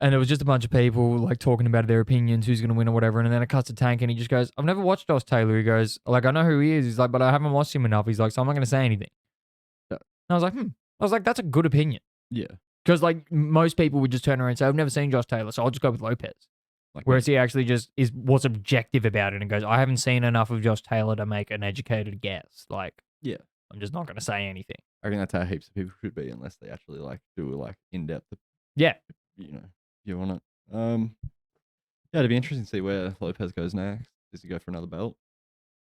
And it was just a bunch of people like talking about their opinions, who's going to win or whatever. And then it cuts to Tank and he just goes, I've never watched Josh Taylor. He goes, like, I know who he is. He's like, but I haven't watched him enough. He's like, so I'm not going to say anything. Yeah. And I was like, I was like, that's a good opinion. Yeah. Because like most people would just turn around and say, I've never seen Josh Taylor, so I'll just go with Lopez. Like, Whereas he actually just was objective about it and goes, I haven't seen enough of Josh Taylor to make an educated guess. Like, Yeah. I'm just not going to say anything. I think that's how heaps of people should be, unless they actually like do like in-depth, Yeah. view on it. Yeah, it'd be interesting to see where Lopez goes next. Does he go for another belt?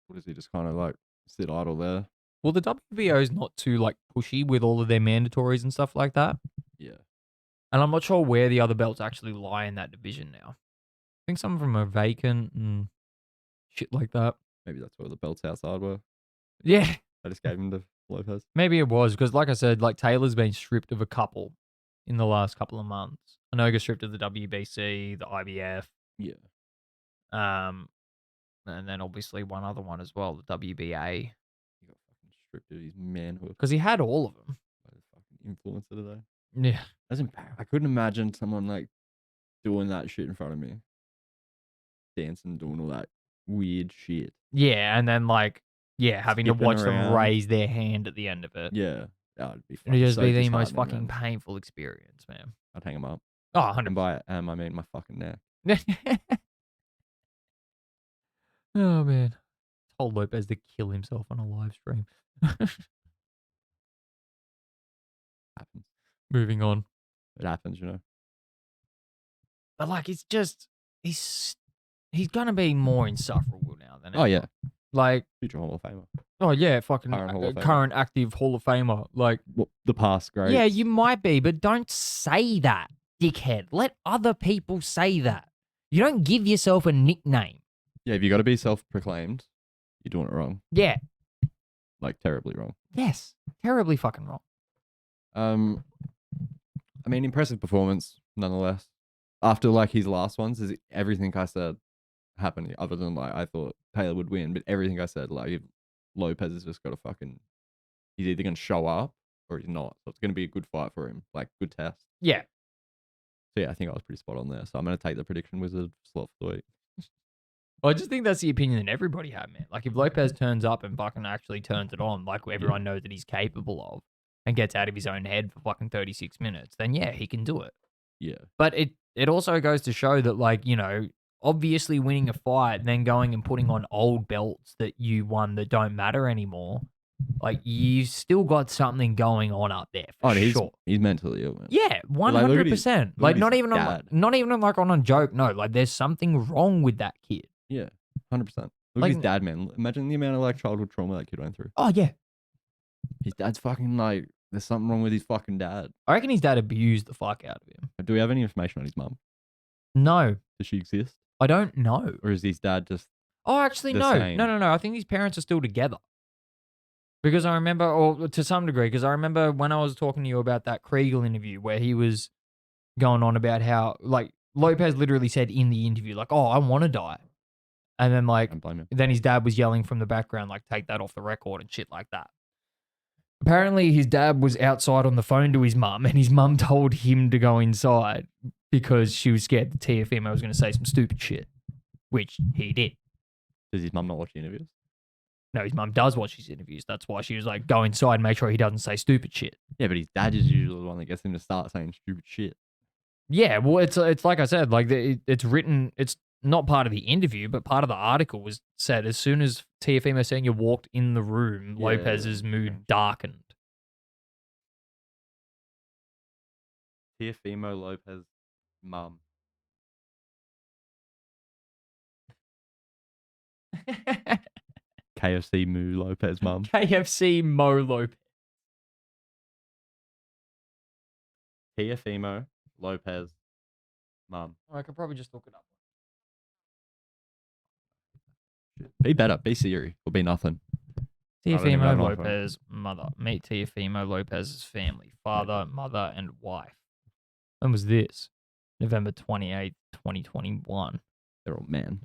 Or does he just kind of like sit idle there? Well, the WBO is not too like pushy with all of their mandatories and stuff like that. Yeah. And I'm not sure where the other belts actually lie in that division now. think some of them are vacant and shit like that. Maybe that's where the belts outside were. Yeah, I just gave him to Lopez. maybe it was because, like I said, like Taylor's been stripped of a couple in the last couple of months. I know he got stripped of the WBC, the IBF, Yeah. and then obviously one other one as well, the WBA, He got fucking stripped of his manhood because he had all of them. by the fucking influencer today. Yeah, That's I couldn't imagine someone like doing that shit in front of me. Dancing, doing all that weird shit. yeah, and then like having to Skipping watch them around. raise their hand at the end of it. Yeah. That would be It'd fucking just so be the most disheartening, fucking man. painful experience, man. I'd hang him up. Oh, And 100%. by I mean my fucking neck. Oh, man. Told Lopez to kill himself on a live stream. Happens. Moving on. It happens, you know. But, like, it's just, he's going to be more insufferable now than ever. Oh, yeah. Like, Future Hall of Famer. oh, yeah, fucking Current Hall of Famer. current active Hall of Famer. Like, Well, the past, great. yeah, you might be, but don't say that, dickhead. Let other people say that. You don't give yourself a nickname. Yeah, if you got to be self-proclaimed, you're doing it wrong. Yeah. Like, terribly wrong. Yes. Terribly fucking wrong. I mean, impressive performance, nonetheless. After, like, his last ones, is everything I said happened, other than, like, I thought Taylor would win, but everything I said, like, if Lopez has just got to fucking... He's either going to show up or he's not. So it's going to be a good fight for him. Like, good test. Yeah. So, yeah, I think I was pretty spot on there. So I'm going to take the prediction wizard slot for the week. I just think that's the opinion that everybody had, man. Like, if Lopez turns up and fucking actually turns it on, like everyone knows that he's capable of, and gets out of his own head for fucking 36 minutes, then yeah, he can do it. Yeah. But it also goes to show that, like, you know, obviously winning a fight and then going and putting on old belts that you won that don't matter anymore, like, you've still got something going on up there for sure. He's mentally ill, man. Yeah, 100%. look Like, at not his even dad. not even like on a joke. No, like, there's something wrong with that kid. Yeah, 100%. Look Like- at his dad, man. Imagine the amount of like childhood trauma that kid went through. Oh yeah, His dad's fucking like, there's something wrong with his fucking dad. I reckon his dad abused the fuck out of him. Do we have any information on his mum? No, Does she exist? I don't know. Or is his dad just... Oh, actually, The no. same. No. I think his parents are still together. Because I remember, or to some degree, because I remember when I was talking to you about that Kriegel interview where he was going on about how, like, Lopez literally said in the interview, like, oh, I want to die. And then, like, Don't blame him. then his dad was yelling from the background, like, take that off the record and shit like that. Apparently, his dad was outside on the phone to his mum, and his mum told him to go inside because she was scared the TFMO was going to say some stupid shit, which he did. Does his mum not watch the interviews? No, his mum does watch his interviews. That's why she was like, go inside and make sure he doesn't say stupid shit. Yeah, but his dad is usually the one that gets him to start saying stupid shit. Yeah, well, it's like I said, like it's written, it's not part of the interview, but part of the article was said as soon as Teofimo Senior walked in the room, Yeah, Lopez's mood darkened. Teofimo Lopez mum. KFC Moo Lopez mum. KFC Mo Lopez. Teofimo Lopez mum. I could probably just look it up. Be better. Be Siri. Or be nothing. don't even Teofimo have an iPhone. Lopez mother. Meet Teofimo Lopez's family, father, mother, and wife. When was this? November 28th, 2021. They're all men.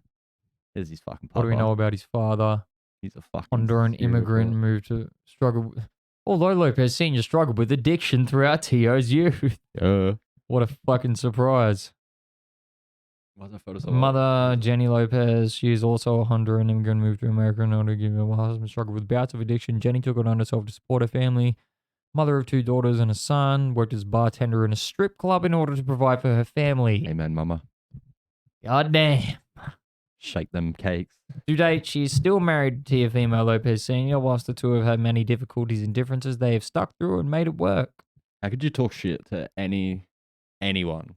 There's his fucking papa. What do we know about his father? He's a fucking Honduran serial immigrant killer. moved to struggle with. Although Lopez Sr. struggled with addiction throughout Tio's youth. What a fucking surprise. Why's that photo so Mother, Jenny Lopez, she is also a Honduran immigrant, moved to America in order to give her husband struggled with bouts of addiction. Jenny took it on herself to support her family. Mother of 2 daughters and a son, worked as a bartender in a strip club in order to provide for her family. Amen, mama. God damn. Shake them cakes. To date, she is still married to Teofimo Lopez Sr. Whilst the two have had many difficulties and differences, they have stuck through and made it work. How could you talk shit to anyone? And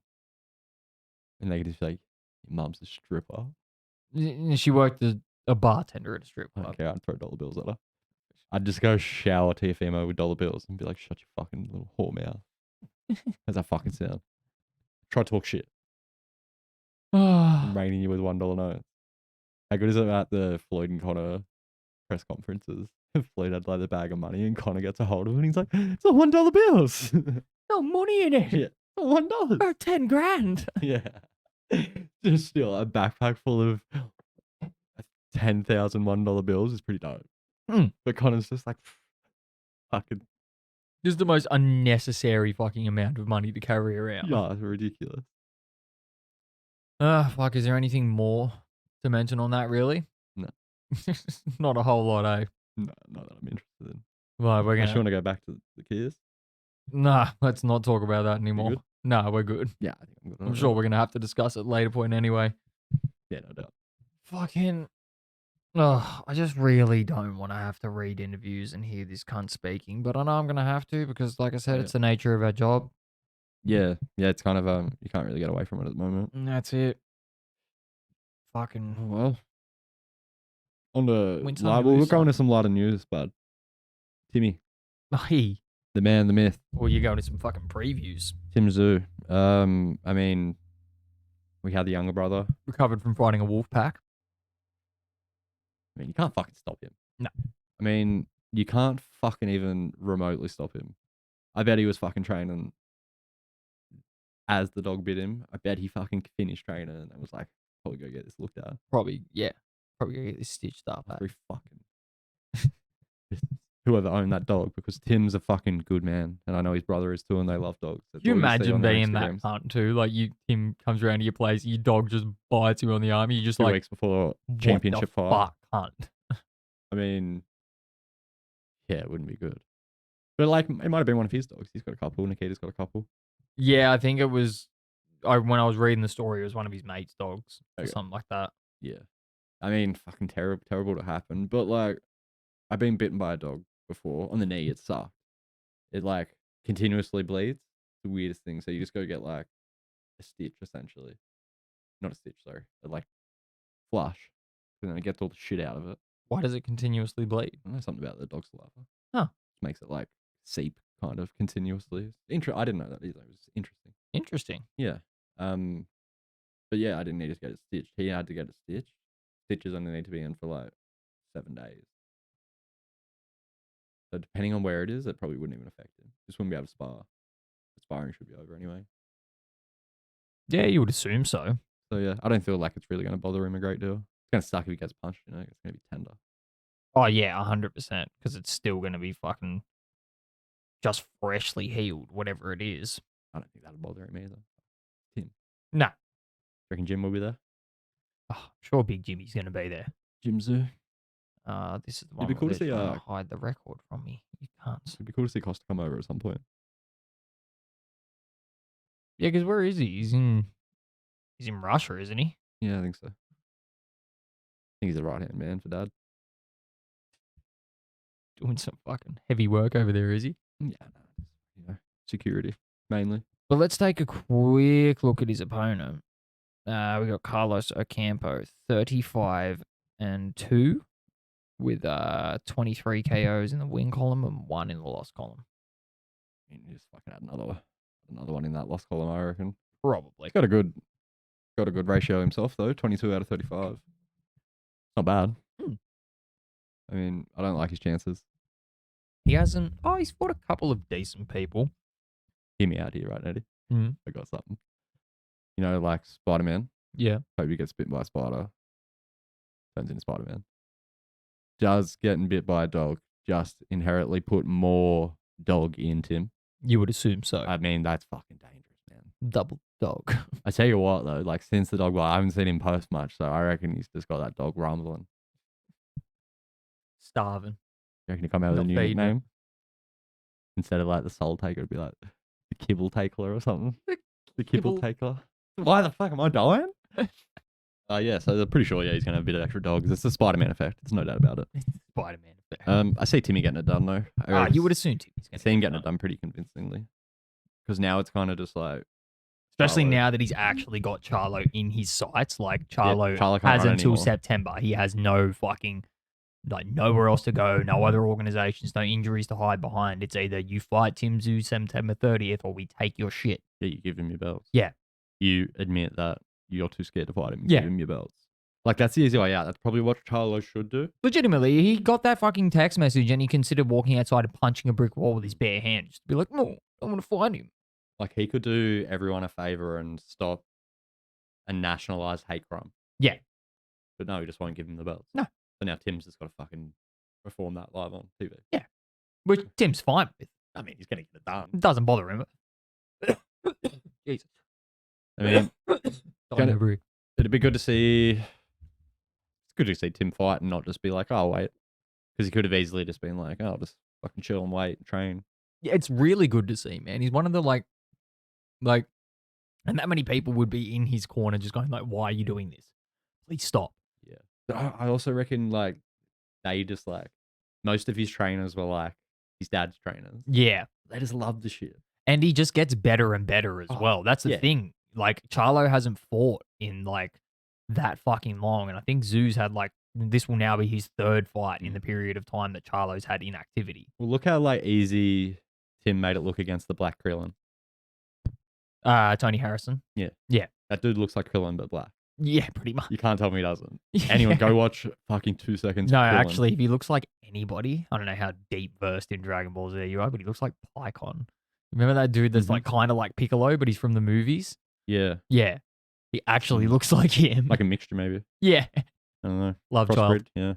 they could just be like, your mum's a stripper. She worked as a bartender at a strip club. Okay, I'd throw dollar bills at her. I'd just go shower TFMO with dollar bills and be like, shut your fucking little whore mouth. How's that fucking sound? Try to talk shit. and raining you with $1 notes. How good is it at the Floyd and Connor press conferences? Floyd had like the bag of money and Connor gets a hold of it and he's like, it's all $1 bills. No money in it. Yeah. $1. About 10 grand. Yeah. Just still a backpack full of 10,000 $1 bills is pretty dope. But Connor's just like, fucking. This is the most unnecessary fucking amount of money to carry around. Yeah, it's ridiculous. Fuck, is there anything more to mention on that, really? No. Not a whole lot, eh? No, not that I'm interested in. Well, we're I just gonna... want to go back to the Kias. Nah, let's not talk about that anymore. good? Nah, we're good. Yeah, I think I'm good. on I'm it. sure we're going to have to discuss it later point anyway. Yeah, no doubt. Fucking... I just really don't want to have to read interviews and hear this cunt speaking, but I know I'm going to have to because, like I said, Yeah. it's the nature of our job. Yeah, it's kind of you can't really get away from it at the moment. And that's it. Fucking... Well, on the Win some, we're lose going some. to some lighter news, but Timmy, Hey. the man, the myth, Well, you're going to some fucking previews. Tim Tszuyu. I mean, we had the younger brother. Recovered from fighting a wolf pack. I mean, you can't fucking stop him. No. I mean, you can't fucking even remotely stop him. I bet he was fucking training as the dog bit him. I bet he fucking finished training and was like, probably go get this looked at. Probably, yeah. Probably gonna get this stitched up. Eh? Very fucking whoever owned that dog, because Tim's a fucking good man, and I know his brother is too, and they love dogs. That's Can you all see imagine on their being that Instagrams. cunt too? Like him comes around to your place, your dog just bites you on the arm. You just 2 like weeks before what championship the fight. fuck, cunt. I mean, yeah, it wouldn't be good. But like, it might have been one of his dogs. He's got a couple. Nikita's got a couple. Yeah, I think it was. When I was reading the story, it was one of his mate's dogs or Okay. something like that. Yeah. I mean, fucking terrible to happen. But like, I've been bitten by a dog before on the knee. It sucked. It like continuously bleeds. It's the weirdest thing. So you just go get like a stitch, essentially. Not a stitch, sorry. But like flush. And then it gets all the shit out of it. Why does it continuously bleed? I don't know, something about the dog's saliva. Huh. Makes it like seep kind of continuously. I didn't know that either. It was interesting. Interesting. Yeah. But yeah, I didn't need to get it stitched. He had to get it stitched. Stitches only need to be in for like 7 days. So depending on where it is, it probably wouldn't even affect him. Just wouldn't be able to spar. The sparring should be over anyway. Yeah, you would assume so. So yeah, I don't feel like it's really going to bother him a great deal. It's going to suck if he gets punched, you know. It's going to be tender. Oh yeah, 100%. Because it's still going to be fucking just freshly healed, whatever it is. I don't think that'll bother him either. Tim. Nah. Reckon Jim will be there? Oh, I'm sure Big Jimmy's going to be there. Jim Zoo. This is the one be where cool to they're see, trying to hide the record from me. You can't. It'd be cool to see Costa come over at some point. Yeah, because where is he? He's in Russia, isn't he? Yeah, I think so. I think he's the right-hand man for Dad. Doing some fucking heavy work over there, is he? Yeah, no, you know, security, mainly. But let's take a quick look at his opponent. We got Carlos Ocampo, 35-2, with 23 KOs in the win column and 1 in the loss column. I mean, he just fucking had another one in that loss column, I reckon. Probably. He's got a good ratio himself though. 22 out of 35. Not bad. I mean, I don't like his chances. He hasn't. Oh, he's fought a couple of decent people. Hear me out here, right, Neddy? Mhm. I got something. You know, like Spider-Man. Yeah. Toby gets bitten by a spider. Turns into Spider-Man. Does getting bit by a dog just inherently put more dog in Tim? You would assume so. I mean, that's fucking dangerous, man. Double dog. I tell you what, though, like since the dog bite, I haven't seen him post much, so I reckon he's just got that dog rumbling. Starving. You reckon he come out with a Not new feeding it. nickname? Instead of like the Soul Taker, it'd be like the Kibble Taker or something. The Kibble Kibble. Taker. Why the fuck am I dying? Yeah, so I'm pretty sure, he's going to have a bit of extra dogs. It's the Spider-Man effect. There's no doubt about it. Spider-Man. I see Timmy getting it done, though. You would assume Timmy's I going see him getting it done pretty convincingly. Because now it's kind of just like... Especially Charlo. now that he's actually got Charlo in his sights. Like, Charlo Charlo can't has run until anymore. September. He has no fucking, like, nowhere else to go, no other organizations, no injuries to hide behind. It's either you fight Tim Tszuyu September 30th or we take your shit. Yeah, you give him your belts. Yeah. You admit that you're too scared to fight him. Yeah. Give him your belts. Like, that's the easy way out. That's probably what Charlo should do. Legitimately, he got that fucking text message and he considered walking outside and punching a brick wall with his bare hand. Just to be like, no, I want to fight him. Like, he could do everyone a favor and stop a nationalized hate crime. Yeah. But no, he just won't give him the belts. No. So now Tim's just got to fucking perform that live on TV. Yeah. Which Tim's fine with. I mean, he's going to get it done. It doesn't bother him. Jesus. I mean, Don't agree. it'd be good to see. It's good to see Tim fight and not just be like, oh, wait. Because he could have easily just been like, oh, just fucking chill and wait and train. Yeah, it's really good to see, man. He's one of the like, and that many people would be in his corner just going like, why are you doing this? Please stop. Yeah. But I also reckon like they just like, most of his trainers were like his dad's trainers. Yeah. They just love the shit. And he just gets better and better as well. That's the yeah. thing. Like, Charlo hasn't fought in like that fucking long. And I think Tszyu's had like, this will now be his third fight in the period of time that Charlo's had inactivity. Well, look how like easy Tim made it look against the Black Krillin. Tony Harrison. Yeah. Yeah. That dude looks like Krillin, but black. Yeah, pretty much. You can't tell me he doesn't. Anyone, go watch fucking 2 seconds. No, of Krillin. actually, if he looks like anybody, I don't know how deep versed in Dragon Ball Z you are, but he looks like Pycon. Remember that dude that's like kind of like Piccolo, but he's from the movies? Yeah. Yeah. He actually looks like him. Like a mixture, maybe. Yeah. I don't know. Love child. Crossbred, yeah.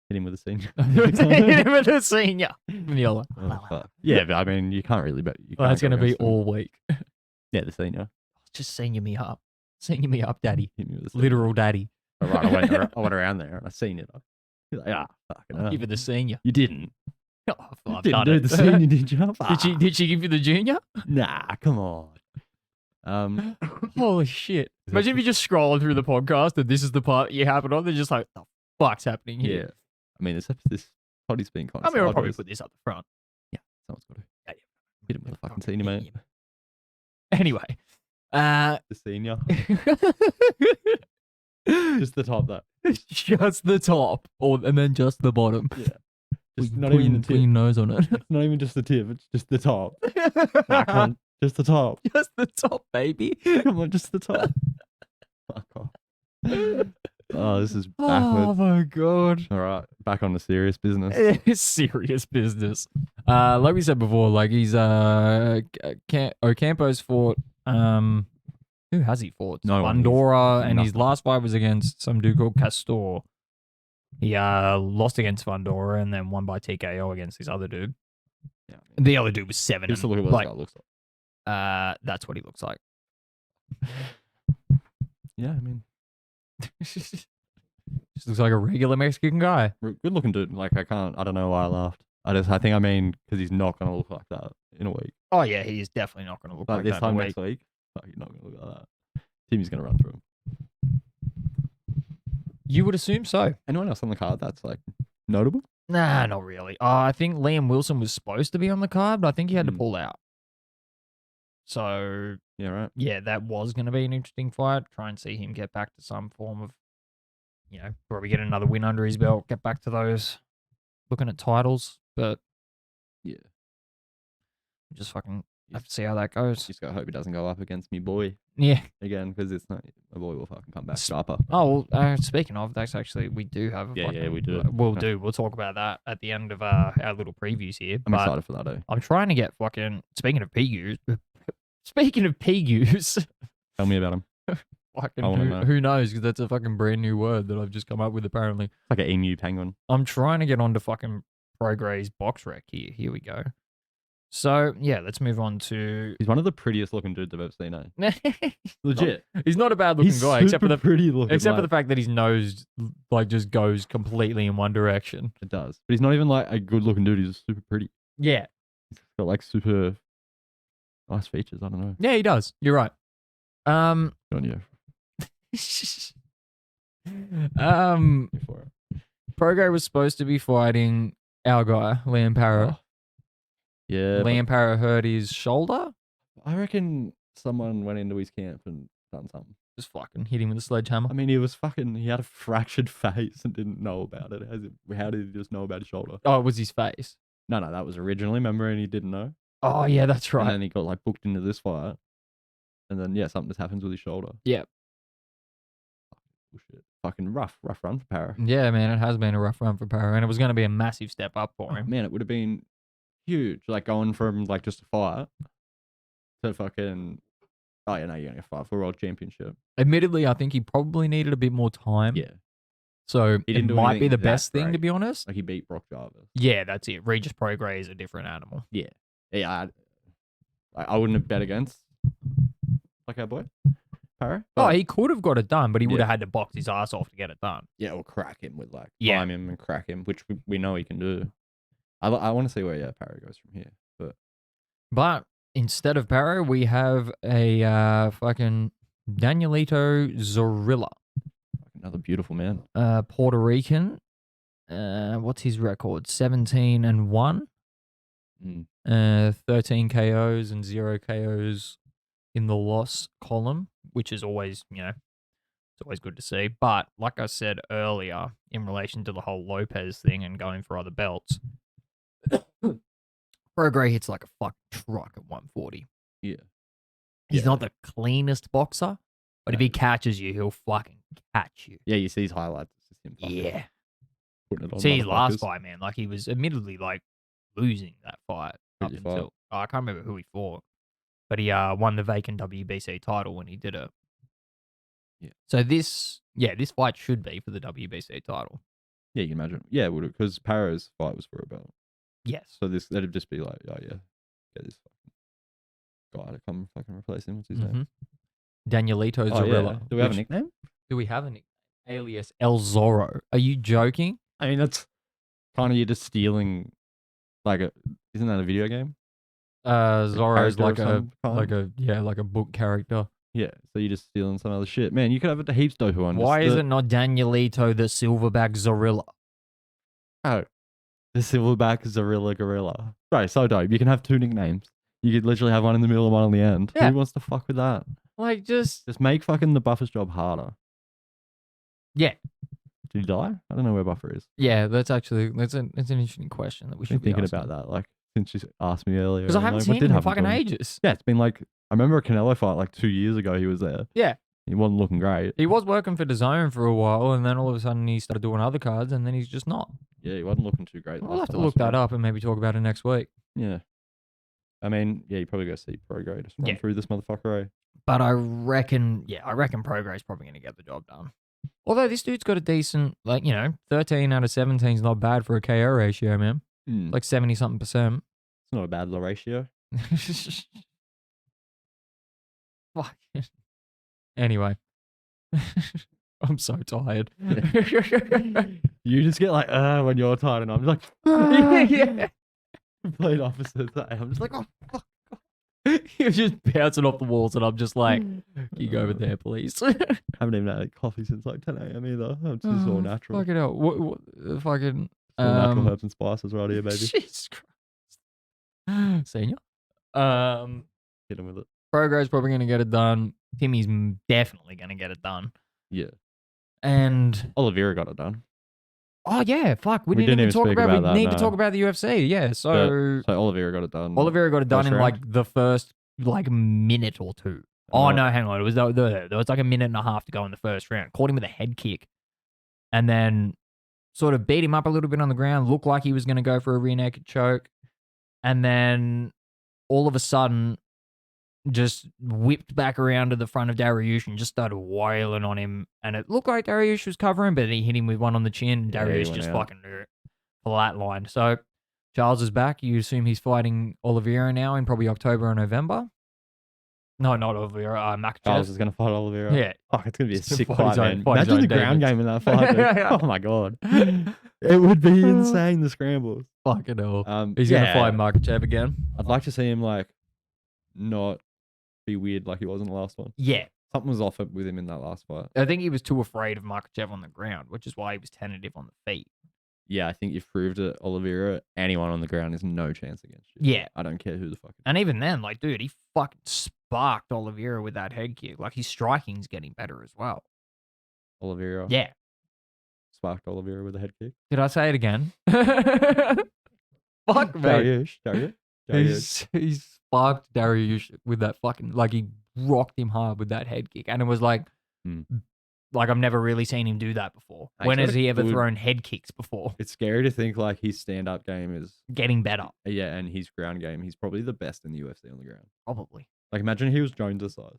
Hit him with a senior. With a senior. Vanilla. Oh, fuck. Yeah, but I mean, you can't really bet. Well, that's going to be all week. Yeah, the senior. Just senior me up. Senior me up, daddy. Hit me with a senior. Literal daddy. All right, I went around there and I seen it. He's like, fucking hell. Give her the senior. You didn't. Oh, I've Didn't done do it. the senior, did you? Did she give you the junior? Nah, come on. Holy shit. Imagine if you're just scrolling through the podcast and this is the part you happen on. They're just like, the fuck's happening Yeah. here? I mean, this body's been kind I of mean, I'll probably put this up the front. Yeah, someone's got to. Yeah. Hit him with a fucking senior, mate. Anyway. The senior. Just the top, though. Just the top. And then just the bottom. Yeah. Just With not even the put tip. your nose on it. It's not even just the tip. It's just the top. Nah, come on. Just the top. Just the top, baby. Come on, just the top. Fuck off. Oh, this is Oh backwards. my god. All right, back on to serious business. It's serious business. Like we said before, like he's Ocampo's fought. Who has he fought? No one. Fundora, and his Nothing. last fight was against some dude called Castor. He lost against Fundora and then won by TKO against this other dude. Yeah, The other dude was 7. just look at and, what like, this guy looks like. that's what he looks like. Yeah, I mean, Just looks like a regular Mexican guy. good looking dude. Like, I don't know why I laughed. I think I mean, because he's not going to look like that in a week. Oh yeah, he is definitely not going to look But like this that. time in a next week. week, he's not going to look like that. Timmy's going to run through him. You would assume so. Anyone else on the card that's like notable? Nah, not really. I think Liam Wilson was supposed to be on the card, but I think he had to Hmm. pull out. So, Yeah, right. yeah, that was going to be an interesting fight. Try and see him get back to some form of, probably get another win under his belt, get back to those, looking at titles. But Yeah. just fucking have to see how that goes. Just gotta hope he doesn't go up against me boy Yeah. again, because it's not my boy will fucking come back sharper. Oh, well, speaking of, that's actually, we do have a Yeah, fucking, we do. We'll talk about that at the end of our little previews here. I'm but excited for that. I'm trying to get fucking, speaking of PGUs, Tell me about him. fucking I wanna know. who knows, because that's a fucking brand new word that I've just come up with apparently. It's like an emu penguin. I'm trying to get onto fucking Prograis box rec here. Here we go. So, yeah, let's move on to... He's one of the prettiest looking dudes I've ever seen. Legit. He's not a bad looking He's guy, except for the pretty looking. except for the fact that his nose like just goes completely in one direction. It does, but he's not even like a good looking dude. He's just super pretty. Yeah. He's got like super nice features. I don't know. Yeah, he does. You're right. Good on you for it. Prograis was supposed to be fighting our guy, Liam Parra. Yeah, but Liam Parra hurt his shoulder. I reckon someone went into his camp and done something. Just fucking hit him with a sledgehammer. I mean, he had a fractured face and didn't know about it. How did he just know about his shoulder? Oh, it was his face. No, that was originally, remember, and he didn't know. Oh, yeah, that's And right. then he got like booked into this fight. and then something just happens with his shoulder. Yep. Bullshit. Fucking rough run for Para. Yeah, man, it has been a rough run for Para, and it was going to be a massive step up for Oh, him. man, it would have been huge. Like going from like just a fight to fucking. Oh yeah, no, you're gonna fight for a world championship. Admittedly, I think he probably needed a bit more time. Yeah, So He it didn't do might be anything the that best thing, to great. be honest. like he beat Brock Jarvis. Yeah, that's it. Regis Prograis is a different animal. Yeah, I wouldn't have bet against like our boy Para. Oh, but- he could have got it done, but he would Yeah. have had to box his ass off to get it done. yeah, or crack him with like Yeah. climb him and crack him, which we know he can do. I want to see where Para goes from here, but But instead of Para, we have a fucking Danielito Zorrilla, another beautiful man. Puerto Rican. What's his record? 17-1. Mm. 13 KOs and 0 KOs in the loss column, which is always, it's always good to see. But like I said earlier, in relation to the whole Lopez thing and going for other belts, Prograis hits like a fucking truck at 140. Yeah, He's Yeah. not the cleanest boxer, but if he No. catches you, he'll fucking catch you. yeah. You see his highlights. It's just him fucking Yeah. putting it on. See his last motherfuckers. fight, man. Like he was admittedly like losing that fight Who'd up he until fight? I can't remember who he fought, but he won the vacant WBC title when he did it. Yeah. So this fight should be for the WBC title. Yeah, you can imagine. Yeah, would it? Because Para's fight was for a belt. Yes. So that'd just be like, oh yeah, get this fucking guy to come fucking replace him. What's his name? Danielito Oh, yeah. Zorrilla. Do we have a which- nickname? Do we have a nickname? Alias El Zorro. Are you joking? I mean, that's kind of you just stealing. Isn't that a video game? Zorro is character like of a some kind? like a book character. Yeah. So you're just stealing some other shit, man. You could have a heaps dope one. Why is it not Danielito the Silverback Zorrilla? Oh, the Silverback Zorrilla Gorilla. Right, so dope. You can have two nicknames. You could literally have one in the middle and one on the end. Yeah. Who wants to fuck with that? Like just Just make fucking the Buffer's job harder. yeah. Did he die? I don't know where Buffer is. Yeah, that's an interesting question that we I've should been be thinking about that, like, since you asked me earlier. because I and, haven't like, seen what did him in happen to fucking him? ages. Yeah, it's been like, I remember a Canelo fight like 2 years ago. He was there. Yeah. He wasn't looking great. He was working for DAZN for a while, and then all of a sudden he started doing other cards, and then he's just not. Yeah, he wasn't looking too great. We'll have to look that up and maybe talk about it next week. Yeah. I mean, yeah, you probably go see Prograis just run Yeah. through this motherfucker, eh? But I reckon Prograis is probably going to get the job done. Although this dude's got a decent, 13 out of 17 is not bad for a KO ratio, man. Mm. Like 70-something%. It's not a bad little ratio. Fuck. Anyway. I'm so tired. You just get like, when you're tired, and I'm just like, Yeah. complete opposite. I'm just like, oh, fuck. You're just bouncing off the walls, and I'm just like, you go over there, please. Haven't even had coffee since like 10 a.m. either. It's just all natural. Fucking hell. What fucking. All natural herbs and spices right here, baby. Jesus Christ. Senior. Hit him with it. Prograis probably going to get it done. Timmy's definitely going to get it done. Yeah. And Oliveira got it done. oh yeah, fuck, we We didn't even didn't talk speak about. about We that, need to no. talk about the UFC. Yeah, so So Oliveira got it done. Oliveira got it done First in round? like the first minute or two. Oh, Oh no, hang on, it was there was like a minute and a half to go in the first round. Caught him with a head kick, and then sort of beat him up a little bit on the ground. Looked like he was going to go for a rear naked choke, and then all of a sudden, just whipped back around to the front of Dariush and just started wailing on him. And it looked like Dariush was covering, but he hit him with one on the chin. And Yeah, he Dariush went just out. fucking flatlined. So Charles is back. You assume he's fighting Oliveira now in probably October or November. No, not Oliveira. Charles Makachev. is going to fight Oliveira. Yeah. Oh, it's going to be a He's gonna sick fight fight, his own- man. fight his Imagine own the ground demons. game in that fight. dude. Oh, my God. It would be insane, the scrambles. Fucking hell. He's yeah, going to fight Makachev again. I'd like to see him, like, not be weird like he was in the last one. Yeah. Something was off with him in that last fight. I think he was too afraid of Makachev on the ground, which is why he was tentative on the feet. Yeah, I think you've proved it, Oliveira. Anyone on the ground is no chance against you. Yeah. I don't care who the fuck. And even then, like, dude, he fucking sparked Oliveira with that head kick. Like, his striking's getting better as well. Oliveira Yeah. sparked Oliveira with a head kick. Did I say it again? Fuck me. Dariush. He's fucked Dariush with that fucking, like, he rocked him hard with that head kick. And it was like, I've never really seen him do that before. He's When got has a he ever good- thrown head kicks before? It's scary to think like his stand-up game is Getting better, and his ground game. He's probably the best in the UFC on the ground. probably. Like imagine he was Jones' size.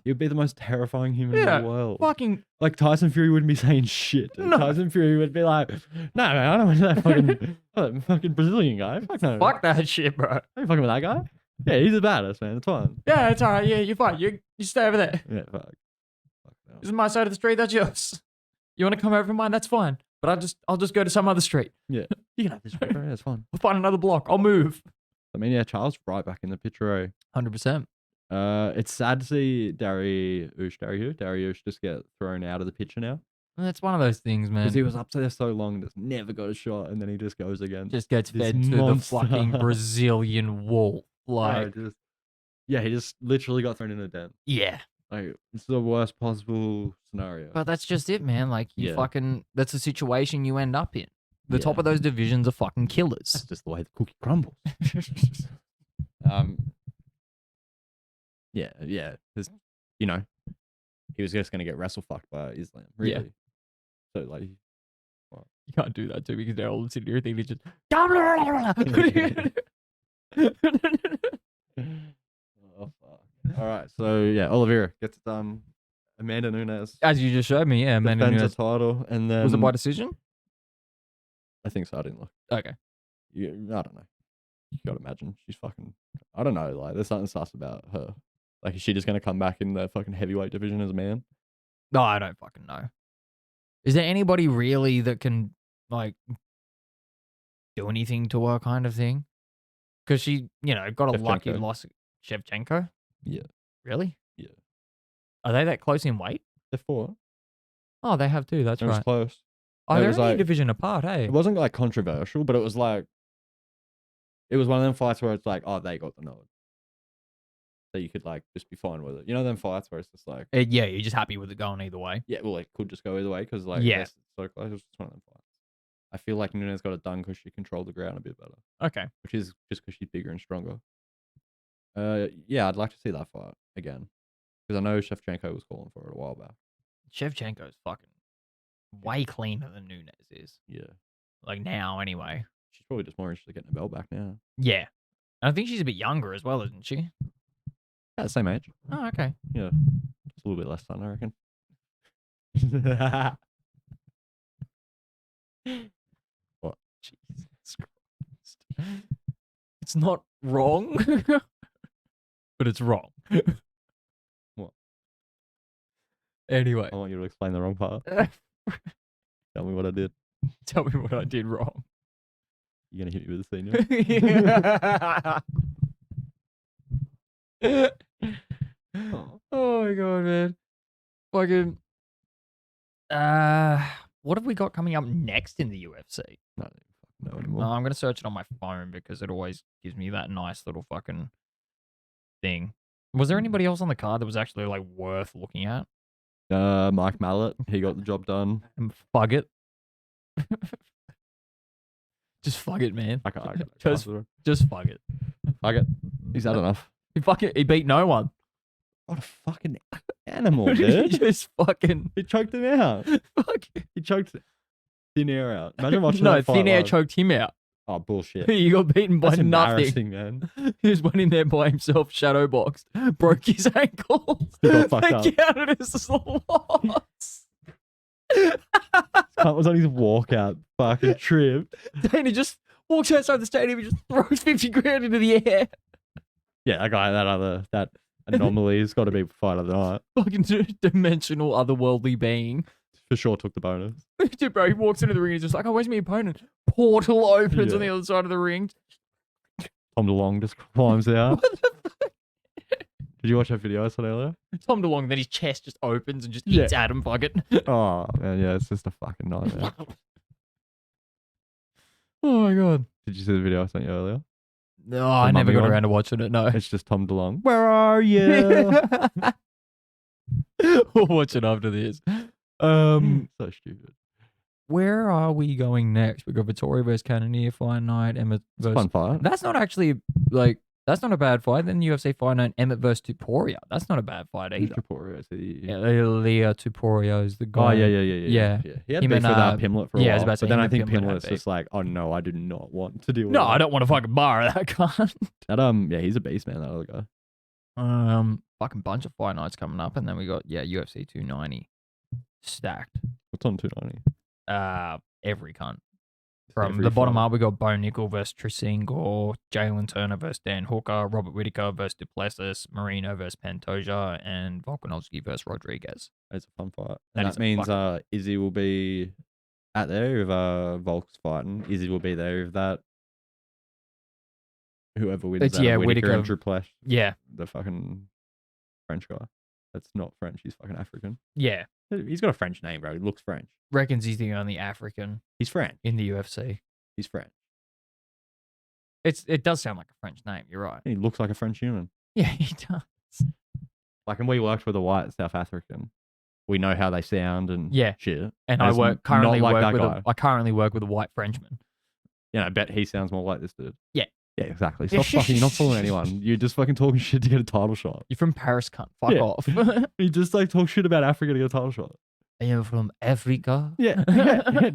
He would be the most terrifying human Yeah, in the world. Fucking, Like Tyson Fury wouldn't be saying shit. No. Tyson Fury would be like, "No, man, I don't want that fucking fucking Brazilian guy. Fuck no. fuck that shit, bro. I ain't fucking with that guy. Yeah, he's a badass, man. It's fine. Yeah, it's all right. Yeah, you're fine. You stay over there. Yeah, fuck. No. This is my side of the street. That's yours. You want to come over to mine? That's fine. But I'll just go to some other street. Yeah, you can have this. Bro. Yeah, it's fine. We'll find another block. I'll move. I mean, yeah, Charles right back in the picture. 100%. It's sad to see Dariush just get thrown out of the picture now That's one of those things, man. because he was up there so long and just never got a shot, and then he just goes again. Just gets this fed to monster. the fucking Brazilian wall. Like, He just literally got thrown in a den. yeah. Like it's the worst possible scenario. But that's just it, man. Like, you Yeah. fucking, that's the situation you end up in. The top Yeah. of those divisions are fucking That's killers. just the way the cookie crumbles. Yeah. Because, you know, he was just going to get wrestle fucked by Islam. Really. Yeah. So, like, You can't do that too because they're all sitting here thinking just. oh, fuck. All right. So, yeah, Oliveira gets Amanda Nunez. As you just showed me, yeah, Amanda defends Nunez. the title. And then. Was it by decision? I think so. I didn't look. Okay. Yeah, I don't know. You got to imagine. She's fucking. I don't know. Like, there's something sus about her. Like, is she just going to come back in the fucking heavyweight division as a man? No, I don't fucking know. Is there anybody really that can, like, do anything to her kind of thing? Because she, got a lucky Shevchenko. loss. Shevchenko? Yeah. Really? Yeah. Are they that close in weight? They're 4. Oh, they have too. That's It was right. close. Oh, it they're was only a like- division apart, hey? It wasn't like controversial, but it was like it was one of them fights where it's like, oh, they got the nod. So you could like just be fine with it. You know them fights where it's just like, Yeah, you're just happy with it going either way. yeah, well, it could just go either way because like, Yeah. yes, it's so close. It was just one of them fights. I feel like Nunez got it done because she controlled the ground a bit better, Okay. which is just because she's bigger and stronger. Yeah, I'd like to see that fight again because I know Shevchenko was calling for it a while back. Shevchenko's fucking way cleaner than Nunez is. Yeah, Like now, anyway. she's probably just more interested in getting a belt back now. Yeah. And I think she's a bit younger as well, isn't she? Yeah, same age. Oh, okay. Yeah, just a little bit less fun, I reckon. What? Jesus Christ. It's not wrong, but it's wrong. What? Anyway, I want you to explain the wrong part. Tell me what I did. tell me what I did wrong. You're gonna hit me with a senior. Oh my god, man. Fucking. What have we got coming up next in the UFC? No, no No, anymore. I'm gonna search it on my phone because it always gives me that nice little fucking thing. Was there anybody else on the card that was actually like worth looking at? Mike Mallet, he got the job done. And fuck it. Just fuck it, man. I can't Just fuck it. fuck it. He's had enough. He beat no one. What a fucking animal, He dude. just fucking He choked him out. fuck. He choked thin air out. Imagine watching No, that fight thin air live. choked him out. Oh, bullshit. He got beaten by That's nothing. embarrassing, man. He just went in there by himself, shadow boxed, broke his ankle. He got fucked They up. counted it as a loss. Cunt was on his walkout, fucking tripped. Dana just walks outside the stadium and just throws 50 grand into the air. Yeah, that guy, that anomaly has got to be fight of the night. Fucking dimensional, otherworldly being. For sure took the bonus. Dude, bro, he walks into the ring and he's just like, oh, where's my opponent? Portal opens on Yeah. the other side of the ring. Tom DeLong just climbs out. What the fuck? Did you watch that video I saw earlier? Tom DeLong, then his chest just opens and just Yeah. eats Adam fucking. Oh, man, yeah, it's just a fucking nightmare. Oh my god. Did you see the video I sent you earlier? No, I never mummy got one? around to watching it, no. It's just Tom DeLong. Where are you? We'll watch it after this. So stupid. Where are we going next? We got Vittoria versus Cannonier fight night. Emma It's a versus... fun fight. That's not actually, like, That's not a bad fight. Then UFC fight night, Emmett versus Tuporia. That's not a bad fight either. Yeah, Leah Tuporia is the guy. Oh, yeah. He had Him beef and, with Pimlet for a yeah, I while. was about to say But then him I and think Pimlet had Pimlet's beef. just like, oh no, I do not want to deal with No, that. I don't want to fucking bar that cunt. That yeah, he's a beast, man. That other guy. Fucking bunch of fight nights coming up, and then we got UFC 290 stacked. What's on 290? Every cunt. From Every the bottom fight. up, we got Bo Nickel versus Trisingor, Jalen Turner versus Dan Hooker, Robert Whitaker versus Duplessis, Marino versus Pantoja, and Volkanovski versus Rodriguez. It's a fun fight. That And is that a means fucking- Izzy will be at there if Volk's fighting. Izzy will be there if that whoever wins It's, that yeah, Whitaker and Whitaker. Duplessis, Yeah, the fucking French guy. That's not French. He's fucking African. yeah. He's got a French name, bro. He looks French. Reckons he's the only African He's French. in the UFC. He's French. It does sound like a French name. You're right. He looks like a French human. Yeah, he does. Like, and we worked with a white South African. We know how they sound and Yeah. shit. And It's I currently not like work that with guy. I currently work with a white Frenchman. Yeah, I bet he sounds more like this dude. Yeah. Yeah, exactly. Stop fucking, you're not fooling anyone. You're just fucking talking shit to get a title shot. You're from Paris, cunt. Fuck Yeah. off. You just like talk shit about Africa to get a title shot. Are you from Africa? Yeah,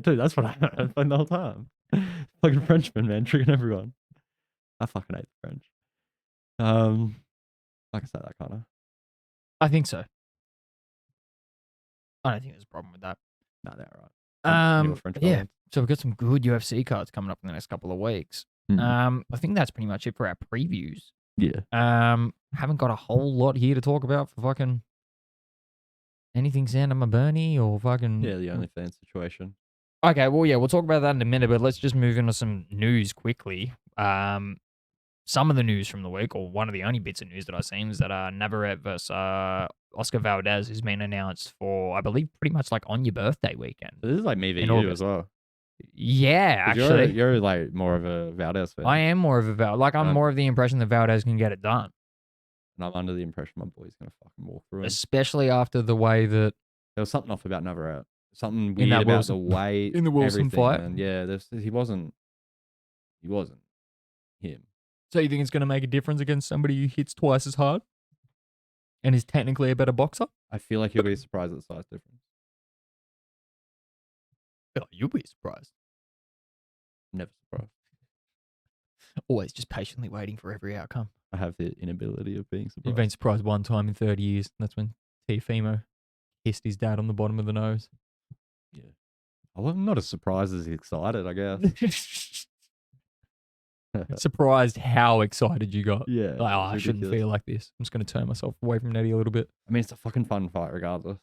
dude, that's what I heard the whole time. Fucking Frenchman, man, tricking everyone. I fucking hate the French. I can say that kind of. I think so. I don't think there's a problem with that. No, they're right. You're a French Yeah. fella. So we've got some good UFC cards coming up in the next couple of weeks. Mhm. I think that's pretty much it for our previews. Yeah. Haven't got a whole lot here to talk about for fucking anything Santa Bernie or fucking. Yeah, the OnlyFans situation. Okay, well, yeah, we'll talk about that in a minute, but let's just move into some news quickly. Some of the news from the week, or one of the only bits of news that I've seen, is that Navarrete versus Oscar Valdez has been announced for, I believe, pretty much like on your birthday weekend. So this is like me v In you August. as well. Yeah, 'Cause actually. you're like more of a Valdez fan. I am more of a Valdez. Like, I'm Um, more of the impression that Valdez can get it done, And I'm under the impression my boy's gonna fucking walk through him. especially after the way that. There was something off about Navarrete. Something In weird that about Wilson- the way in the Wilson everything, fight? man. Yeah, he wasn't him. So you think it's going to make a difference against somebody who hits twice as hard and is technically a better boxer? I feel like you'll be surprised at the size difference. Oh, you'll be surprised. Never surprised. Always just patiently waiting for every outcome. I have the inability of being surprised. You've been surprised one time in 30 years. That's when Tiafimo kissed his dad on the bottom of the nose. I'm not as surprised as excited, I guess. Surprised how excited you got. Yeah. Like, oh, I it's shouldn't ridiculous. feel like this. I'm just going to turn myself away from Neddy a little bit. I mean, it's a fucking fun fight regardless.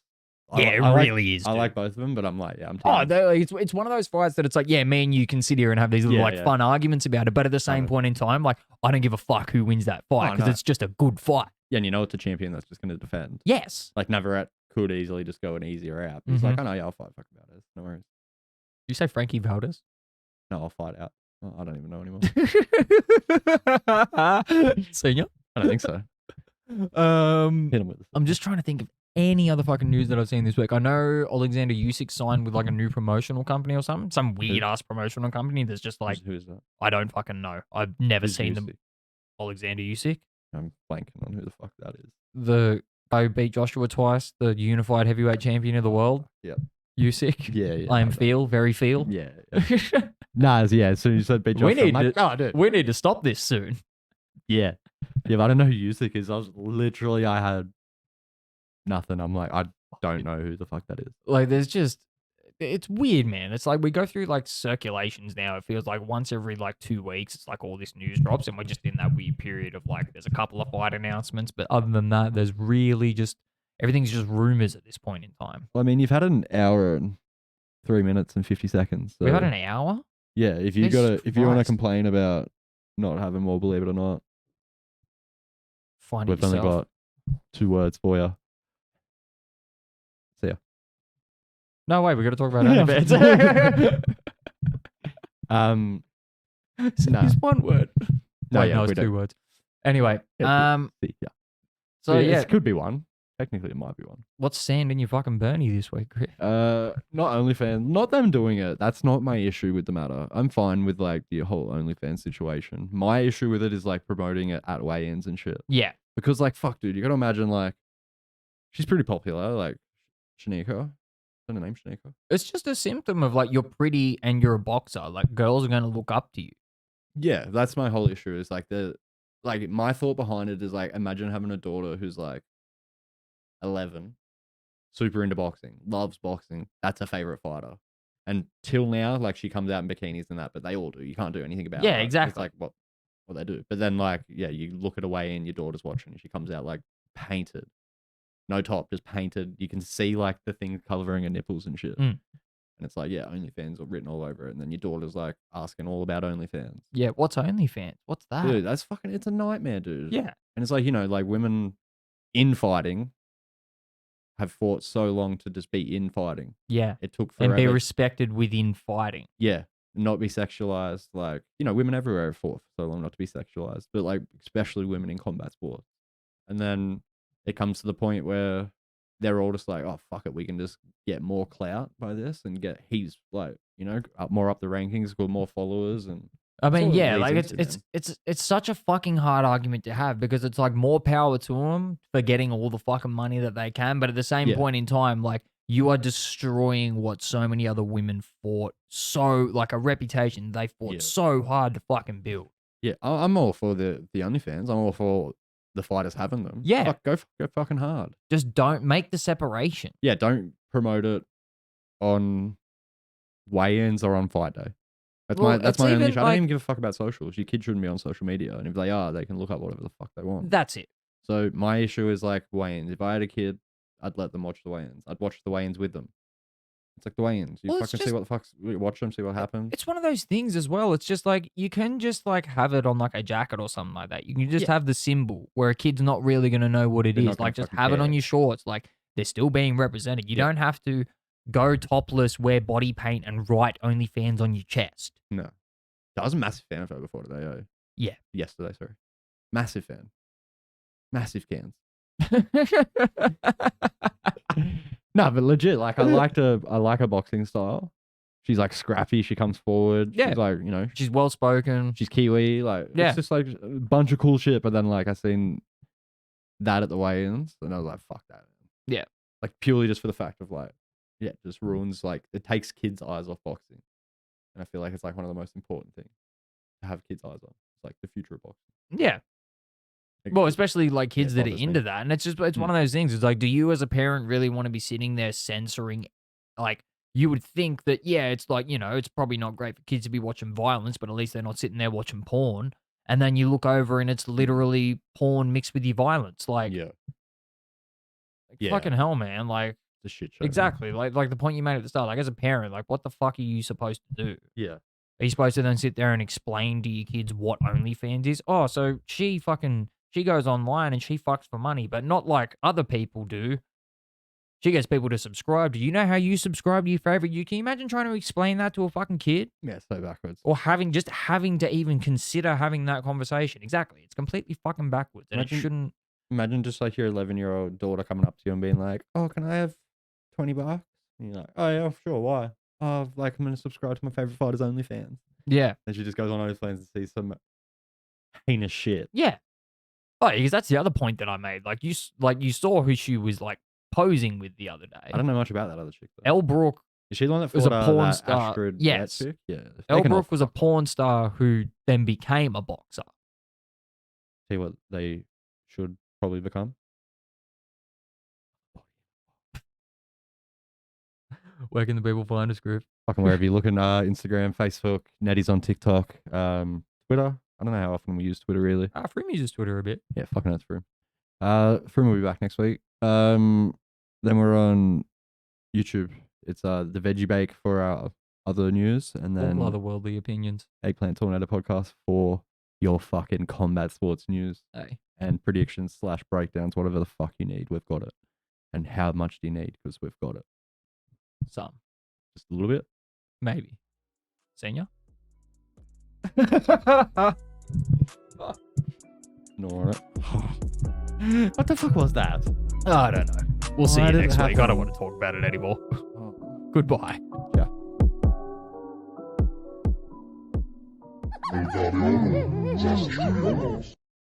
Yeah, it I really is. I dude. like both of them, but I'm like, yeah, I'm Oh, team. it's one of those fights that it's like, yeah, me and you can sit here and have these little Yeah, like yeah. fun arguments about it, but at the same Right. point in time, like I don't give a fuck who wins that fight Oh, because no. it's just a good fight. Yeah, and you know it's a champion that's just going to defend. Yes. Like Navarrete could easily just go an easier out. He's Mhm. like, oh no, yeah, I'll fight fucking about it. No worries. You say Frankie Valdez? No, I'll fight out. Oh, I don't even know anymore. Senior? I don't think so. Hit him with this. I'm just trying to think of any other fucking news that I've seen this week. I know Alexander Usyk signed with like a new promotional company or something, some weird ass promotional company that's just like Who's that? I don't fucking know. I've never Who's seen them. Usyk? Alexander Usyk, I'm blanking on who the fuck that is. the guy who beat Joshua twice, the unified heavyweight champion of the world. Yep. Usyk. Yeah. I am feel, very feel. Yeah. Nah, yeah. As soon as you said beat We Joshua, need I'm like, to- oh, dude. We need to stop this soon. Yeah. Yeah, but I don't know who Usyk is. I had nothing. I'm like, I don't know who the fuck that is. Like, there's just, it's weird, man. It's like we go through like circulations now. It feels like once every like 2 weeks, it's like all this news drops, and we're just in that weird period of like, there's a couple of fight announcements, but other than that, there's really just everything's just rumors at this point in time. Well, I mean, you've had an hour and 3 minutes and 50 seconds. So We've had an hour. yeah, if you Jesus if you want to Christ. complain about not having more, believe it or not, Find it we've only yourself. got 2 words for you. See ya. No way, we got to talk about Yeah. OnlyFans. It's It's one word. No, Wait, yeah, no, we it's don't. 2 words. Anyway, Yeah, see ya. so yeah, it could be one. technically it might be one. What's sand in your fucking Bernie this week, Griff? Not OnlyFans, not them doing it. That's not my issue with the matter. I'm fine with like the whole OnlyFans situation. My issue with it is like promoting it at weigh-ins and shit. Yeah. Because like, fuck, dude, you gotta imagine like, she's pretty popular, like Shanika. Is that her name, Shanika? It's just a symptom of like you're pretty and you're a boxer. Like girls are going to look up to you. Yeah, that's my whole issue. Is like my thought behind it is like, imagine having a daughter who's like 11, super into boxing, loves boxing. That's her favorite fighter. And till now, like she comes out in bikinis and that, but they all do. You can't do anything about it. Yeah, It's exactly. like what they do. But then like, yeah, you look at a weigh in, your daughter's watching, and she comes out like painted. No top, just painted. You can see like the thing covering her nipples and shit. Mm. And it's like, yeah, OnlyFans are written all over it. And then your daughter's like asking all about OnlyFans. Yeah. What's OnlyFans? What's that? Dude, that's fucking, it's a nightmare, dude. Yeah. And it's like, you know, like women in fighting have fought so long to just be in fighting. Yeah. It took And forever. be respected within fighting. Yeah. Not be sexualized. Like, you know, women everywhere have fought for so long not to be sexualized, but like, especially women in combat sports. And then it comes to the point where they're all just like, oh, fuck it. We can just get more clout by this and get heaps, like, you know, more up the rankings, got more followers. And I that's mean, all it yeah, leads like into, it's such a fucking hard argument to have because it's like more power to them for getting all the fucking money that they can, but at the same Yeah. point in time, like you are destroying what so many other women fought so like a reputation they fought Yeah. so hard to fucking build. Yeah, I'm all for the OnlyFans. I'm all for the fighters having them. Yeah. Fuck, go fucking hard. Just don't make the separation. Yeah, don't promote it on weigh-ins or on fight day. That's Well, my it's only even issue. I like- don't even give a fuck about socials. Your kids shouldn't be on social media, and if they are, they can look up whatever the fuck they want. That's it. So my issue is like weigh-ins. If I had a kid, I'd let them watch the weigh-ins. I'd watch the weigh-ins with them. It's like the weigh-ins. You Well, it's fucking see what the fuck's, watch them, see what happens. It's one of those things as well. It's just like you can just like have it on like a jacket or something like that. You can just Yeah. have the symbol where a kid's not really going to know what it They're not is. gonna Like just fucking have it on care. your shorts. Like they're still being represented. You Yeah. don't have to go topless, wear body paint, and write OnlyFans on your chest. No. I was a massive fan of her before today. Oh. Yeah. Yesterday, sorry. Massive fan. Massive cans. No, but legit, like I like her boxing style. She's like scrappy. She comes forward. Yeah. She's like, you know, She's well spoken. she's Kiwi. Like, Yeah. it's just like a bunch of cool shit. But then, like, I seen that at the weigh-ins, and I was like, fuck that. Yeah. Like purely just for the fact of like, yeah, it just ruins, like, it takes kids' eyes off boxing, and I feel like it's like one of the most important things to have kids' eyes on. It's like the future of boxing. Yeah. Like, Well, especially like kids it that are bothers me. into that. And it's Mm. one of those things. It's like, do you as a parent really want to be sitting there censoring? Like, you would think that, yeah, it's like, you know, it's probably not great for kids to be watching violence, but at least they're not sitting there watching porn. And then you look over and it's literally porn mixed with your violence. Like, yeah, like, fucking hell, man. Like, it's a shit show. man. exactly. Like the point you made at the start. Like, as a parent, like, what the fuck are you supposed to do? Yeah. Are you supposed to then sit there and explain to your kids what OnlyFans is? Oh, so she goes online and she fucks for money, but not like other people do. She gets people to subscribe. Do you know how you subscribe to your favorite? Can you imagine trying to explain that to a fucking kid? Yeah, so backwards. Or having to even consider having that conversation? Exactly. It's completely fucking backwards. And Imagine- it shouldn't. Imagine just like your 11-year-old daughter coming up to you and being like, "Oh, can I have $20?" And you're like, "Oh yeah, sure. Why?" "Oh, like I'm gonna subscribe to my favorite fighters OnlyFans." Yeah. And she just goes on OnlyFans and sees some heinous shit. Yeah. Oh, because that's the other point that I made. Like you saw who she was like posing with the other day. I don't know much about that other chick. Though. Elle Brook Is she the one that was a fought porn that star. Astrid Yes. chick? Yeah. Elle They can all Brook was a fuck off. porn star who then became a boxer. See what they should probably become. Where can the people find us, Griff? Fucking wherever you look in Instagram, Facebook, Neddy's on TikTok, Twitter. I don't know how often we use Twitter really. Freem uses Twitter a bit. Yeah, fucking that's Froome. Froome will be back next week. Then we're on YouTube. It's the Veggie Bake for our other news, and then All otherworldly opinions. Eggplant Tornado Podcast for your fucking combat sports news Hey. and predictions / breakdowns, whatever the fuck you need. We've got it. And how much do you need? Because we've got it. Some. Just a little bit. Maybe. Senior? No on it. What the fuck was that? I don't know. We'll see Why you did it next week. I happen? don't want to talk about it anymore. Goodbye. Yeah. El Gaviano, Zasturionos.